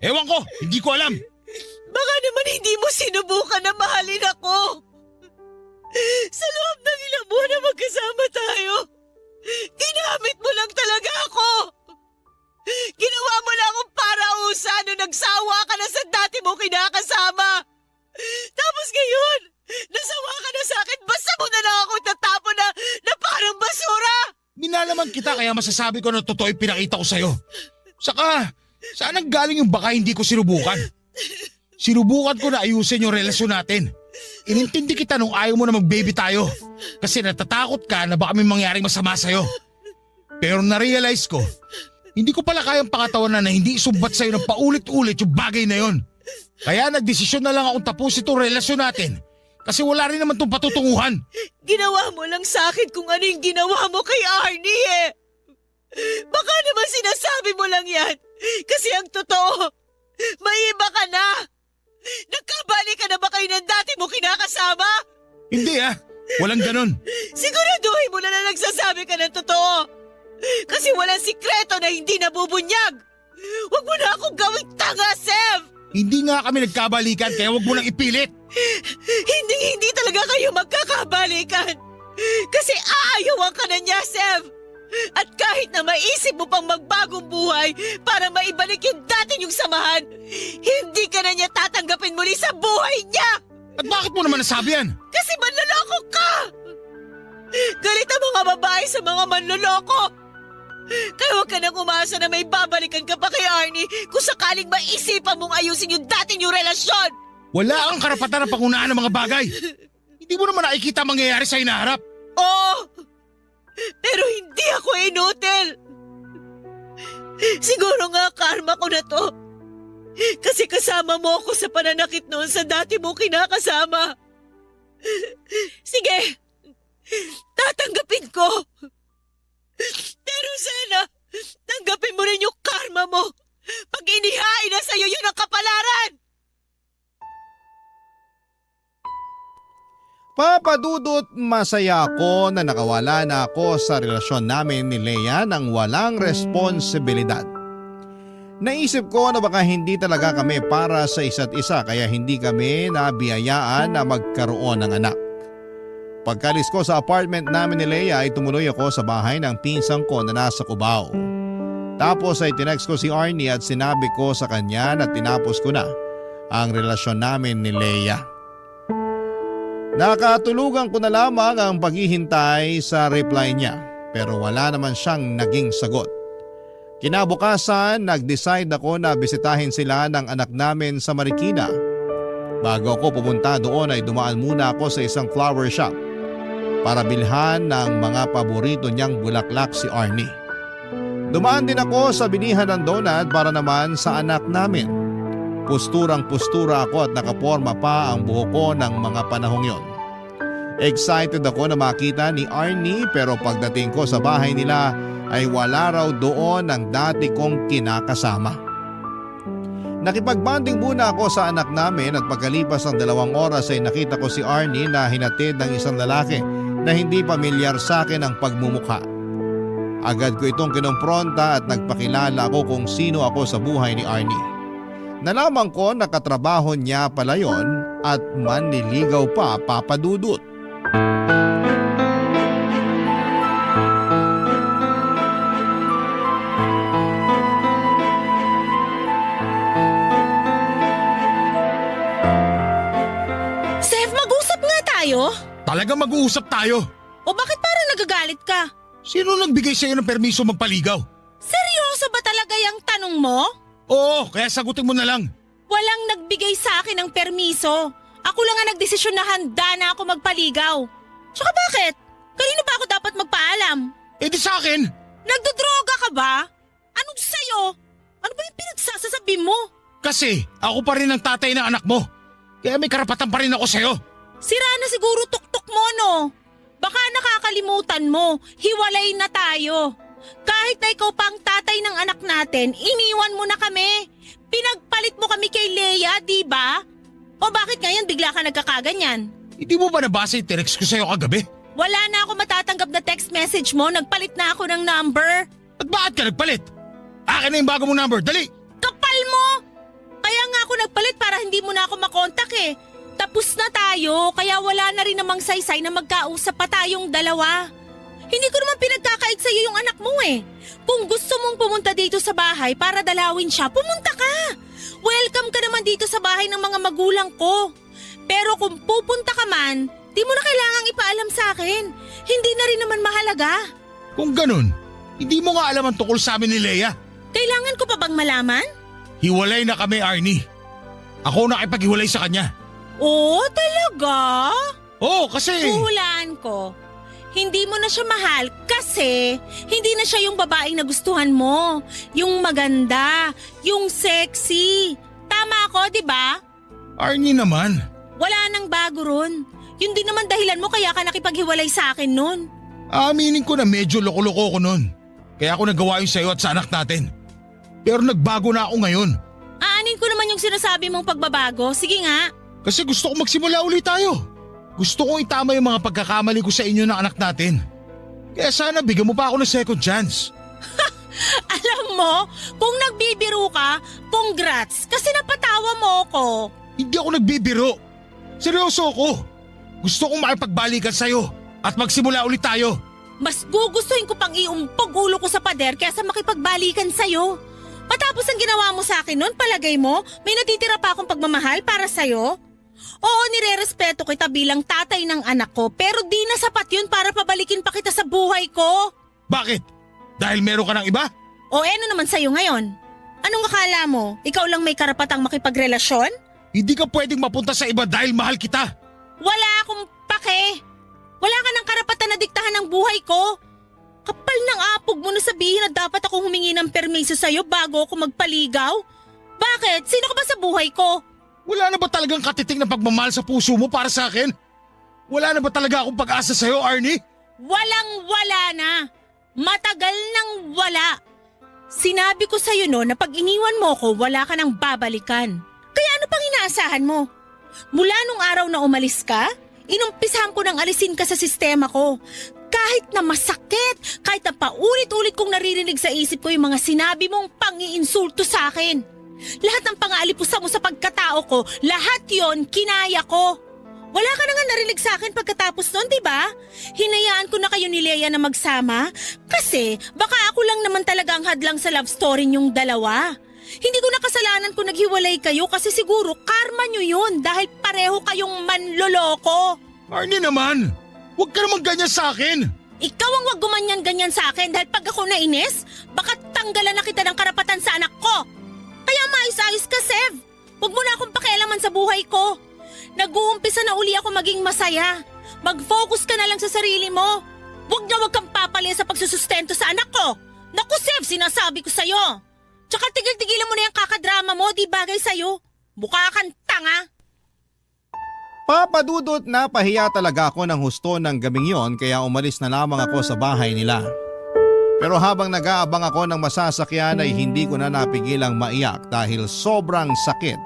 Ewan ko, hindi ko alam. Baka naman hindi mo sinubukan na mahalin ako. Sa loob ng ilang buwan na magkasama tayo, ginamit mo lang talaga ako. Ginawa mo lang akong parausa nung nagsawa ka na sa dati mo kinakasama. Tapos ngayon, nasawa ka na sa akin, basta mo na lang ako tatapon na parang basura. Minalaman kita kaya masasabi ko na totoo yung pinakita ko sa'yo. Saka, saan ang galing yung baka hindi ko sinubukan? Sinubukan ko na ayusin yung relasyon natin. Inintindi kita nung ayaw mo na mag-baby tayo. Kasi natatakot ka na baka may mangyaring masama sa'yo. Pero na-realize ko, hindi ko pala kayang pakatawanan na hindi isumbat sa'yo ng paulit-ulit yung bagay na yon. Kaya nagdesisyon na lang akong tapusin itong relasyon natin. Kasi wala rin naman itong patutunguhan. Ginawa mo lang sa akin kung ano yung ginawa mo kay Arnie eh. Baka naman sinasabi mo lang yan. Kasi ang totoo, may iba ka na. Nagkabali ka na ba kayo ng dati mo kinakasama? Hindi walang ganon. Siguraduhin mo na nagsasabi ka ng totoo. Kasi walang sikreto na hindi nabubunyag. Huwag mo na akong gawing tanga, Sev! Hindi nga kami nagkabalikan kaya wag mo lang ipilit. Hindi talaga kayo magkakabalikan. Kasi aayawan ka na niya, Sev. At kahit na maisip mo pang magbagong buhay para maibalik yung dati niyong samahan, hindi ka na niya tatanggapin muli sa buhay niya! At bakit mo naman nasabi yan? Kasi manloloko ka! Galit ang mga babae sa mga manloloko! Kaya huwag ka nang umasa na may babalikan ka pa kay Arnie kung sakaling maisipan mong ayusin yung dati niyong relasyon! Wala kang karapatan na pangunaan ng mga bagay. Hindi mo naman nakikita ang mangyayari sa hinaharap. Oo! Pero hindi ako inutil! Siguro nga karma ko na to. Kasi kasama mo ako sa pananakit noon sa dati mo kinakasama. Sige, tatanggapin ko. Pero sana, tanggapin mo rin yung karma mo. Pag inihain na sa'yo yun ang kapalaran. Papadudot, masaya ako na nakawala na ako sa relasyon namin ni Leia nang walang responsibilidad. Naisip ko na baka hindi talaga kami para sa isa't isa kaya hindi kami nabiyayaan na magkaroon ng anak. Pagkalis ko sa apartment namin ni Leia ay tumuloy ako sa bahay ng pinsang ko na nasa Cubao. Tapos ay tinext ko si Arnie at sinabi ko sa kanya na tinapos ko na ang relasyon namin ni Leia. Nakatulugan ko na lamang ang paghihintay sa reply niya pero wala naman siyang naging sagot. Kinabukasan, nag-decide ako na bisitahin sila ng anak namin sa Marikina. Bago ako pumunta doon ay dumaan muna ako sa isang flower shop para bilhan ng mga paborito niyang bulaklak si Arnie. Dumaan din ako sa bilihan ng donut para naman sa anak namin. Pusturang-pustura ako at nakaporma pa ang buhok ko ng mga panahong yon. Excited ako na makita ni Arnie pero pagdating ko sa bahay nila ay wala raw doon ang dati kong kinakasama. Nakipagbanding muna ako sa anak namin at pagkalipas ng 2 oras ay nakita ko si Arnie na hinatid ng isang lalaki na hindi pamilyar sa akin ang pagmumukha. Agad ko itong kinompronta at nagpakilala ako kung sino ako sa buhay ni Arnie. Nalaman ko na katrabaho niya pala yon at manliligaw pa, Papadudot. Seth, mag-usap nga tayo. Talaga mag-uusap tayo. O bakit parang nagagalit ka? Sino nagbigay sa'yo ng permiso magpaligaw? Seryoso ba talaga yung tanong mo? Oo, kaya sagutin mo na lang. Walang nagbigay sa akin ng permiso. Ako lang ang nagdesisyon na handa na ako magpaligaw. Tsaka bakit? Kanino ba ako dapat magpaalam? Eh di sa akin. Nagdodroga ka ba? Anong sa'yo? Ano ba yung pinagsasasabi mo? Kasi ako pa rin ang tatay ng anak mo. Kaya may karapatan pa rin ako sa'yo. Sira na siguro tuktok mo, no? Baka nakakalimutan mo, hiwalay na tayo. Kahit na ikaw pa ang tatay ng anak natin, iniwan mo na kami. Pinagpalit mo kami kay Leia, di ba? O bakit ngayon bigla ka nagkakaganyan? Hindi mo ba nabasa yung text ko sa'yo kagabi? Wala na ako matatanggap na text message mo, nagpalit na ako ng number. At bakit ka nagpalit? Akin na yung bago mong number, dali! Kapal mo! Kaya nga ako nagpalit para hindi mo na ako makontak eh. Tapos na tayo, kaya wala na rin namang saysay na magkausap pa tayong dalawa. Hindi ko naman pinagkakait sa'yo yung anak mo eh. Kung gusto mong pumunta dito sa bahay para dalawin siya, pumunta ka. Welcome ka naman dito sa bahay ng mga magulang ko. Pero kung pupunta ka man, di mo na kailangang ipaalam sa akin. Hindi na rin naman mahalaga. Kung ganun, hindi mo nga alam ang tukol sa amin ni Leia. Kailangan ko pa bang malaman? Hiwalay na kami, Arnie. Ako nakipaghiwalay sa kanya. Oo, talaga? Oo, kasi... Huhulaan ko. Hindi mo na siya mahal kasi hindi na siya yung babaeng nagustuhan mo. Yung maganda, yung sexy. Tama ako, di ba? Arnie naman. Wala nang bago ron. Yun din naman dahilan mo kaya ka nakipaghiwalay sa akin nun. Aminin ko na medyo loko-loko ko nun. Kaya ako nagawa yun sa'yo at sa anak natin. Pero nagbago na ako ngayon. Aanin ko naman yung sinasabi mong pagbabago. Sige nga. Kasi gusto ko magsimula ulit tayo. Gusto kong itama yung mga pagkakamali ko sa inyo ng anak natin. Kaya sana bigyan mo pa ako ng second chance. Alam mo, kung nagbibiro ka, congrats kasi napatawa mo ako. Hindi ako nagbibiro. Seryoso ako. Gusto kong makipagbalikan sa'yo at magsimula ulit tayo. Mas gugustuhin ko pang iumpog ulo ko sa pader kaysa makipagbalikan sa'yo. Matapos ang ginawa mo sa akin noon, palagay mo, may natitira pa akong pagmamahal para sa'yo? Oo, nirerespeto kita bilang tatay ng anak ko pero di na sapat yun para pabalikin pa kita sa buhay ko. Bakit? Dahil meron ka ng iba? O ano naman sa'yo ngayon? Anong akala mo? Ikaw lang may karapatang makipagrelasyon? Hindi ka pwedeng mapunta sa iba dahil mahal kita. Wala akong pake. Wala ka ng karapatan na diktahan ng buhay ko. Kapal ng apog mo na sabihin na dapat akong humingi ng permiso sa'yo bago ako magpaligaw? Bakit? Sino ka ba sa buhay ko? Wala na ba talagang katiting na pagmamahal sa puso mo para sa akin? Wala na ba talaga akong pag-asa sa'yo, Arnie? Walang-wala na. Matagal nang wala. Sinabi ko sa'yo no na pag iniwan mo ko, wala ka nang babalikan. Kaya ano pang inaasahan mo? Mula nung araw na umalis ka, inumpisahan ko nang alisin ka sa sistema ko. Kahit na masakit, kahit na paulit-ulit kong naririnig sa isip ko yung mga sinabi mong pang-iinsulto sa akin. Lahat ng pang-aalipusta mo sa pagkatao ko, lahat yon kinaya ko. Wala ka na nga narinig sa akin pagkatapos nun, di ba? Hinayaan ko na kayo ni Leia na magsama kasi baka ako lang naman talaga ang hadlang sa love story niyong dalawa. Hindi ko na kasalanan kung naghiwalay kayo kasi siguro karma niyo yun dahil pareho kayong manloloko. Arnie naman, huwag ka naman ganyan sa akin. Ikaw ang wag gumanyan-ganyan sa akin dahil pag ako nainis, baka tanggalan na kita ng karapatan sa anak ko. Kaya maayos-ayos ka, Sev. Huwag mo na akong pakialaman sa buhay ko. Nag-uumpisa na uli ako maging masaya. Mag-focus ka na lang sa sarili mo. Huwag kang papalya sa pagsusustento sa anak ko. Naku, Sev, sinasabi ko sa'yo. Tsaka tigil-tigilan mo na yung kakadrama mo, di bagay sa'yo. Mukha kang tanga. Papadudot na pahiya talaga ako ng husto ng gabing yon kaya umalis na lamang ako sa bahay nila. Pero habang nag-aabang ako ng masasakyan ay hindi ko na napigilang maiyak dahil sobrang sakit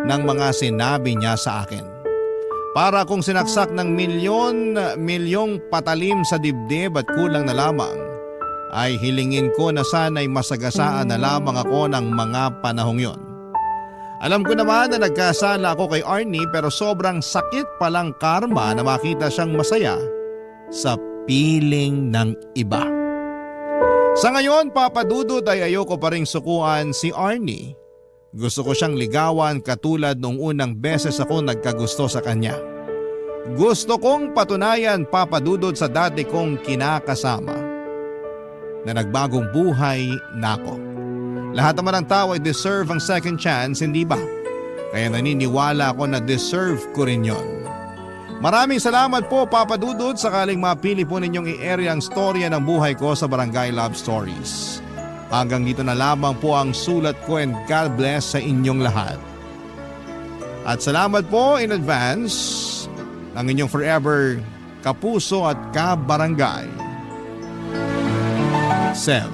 ng mga sinabi niya sa akin. Para kung sinaksak ng milyong patalim sa dibdib at kulang na lamang, ay hilingin ko na sana'y masagasaan na lamang ako ng mga panahong yon. Alam ko naman na nagkasala ako kay Arnie pero sobrang sakit palang karma na makita siyang masaya sa piling ng iba. Sa ngayon, papadudod ay ayoko pa ring sukuan si Arnie. Gusto ko siyang ligawan katulad nung unang beses ako nagkagusto sa kanya. Gusto kong patunayan, papadudod, sa dati kong kinakasama na nagbagong buhay na ako. Lahat naman ng tao ay deserve ang second chance, hindi ba? Kaya naniniwala ako na deserve ko rin yon. Maraming salamat po, Papa Dudut, sakaling mapili po ninyong i-area ang storya ng buhay ko sa Barangay Love Stories. Hanggang dito na lamang po ang sulat ko and God bless sa inyong lahat. At salamat po in advance ng inyong forever kapuso at kabarangay, Sev.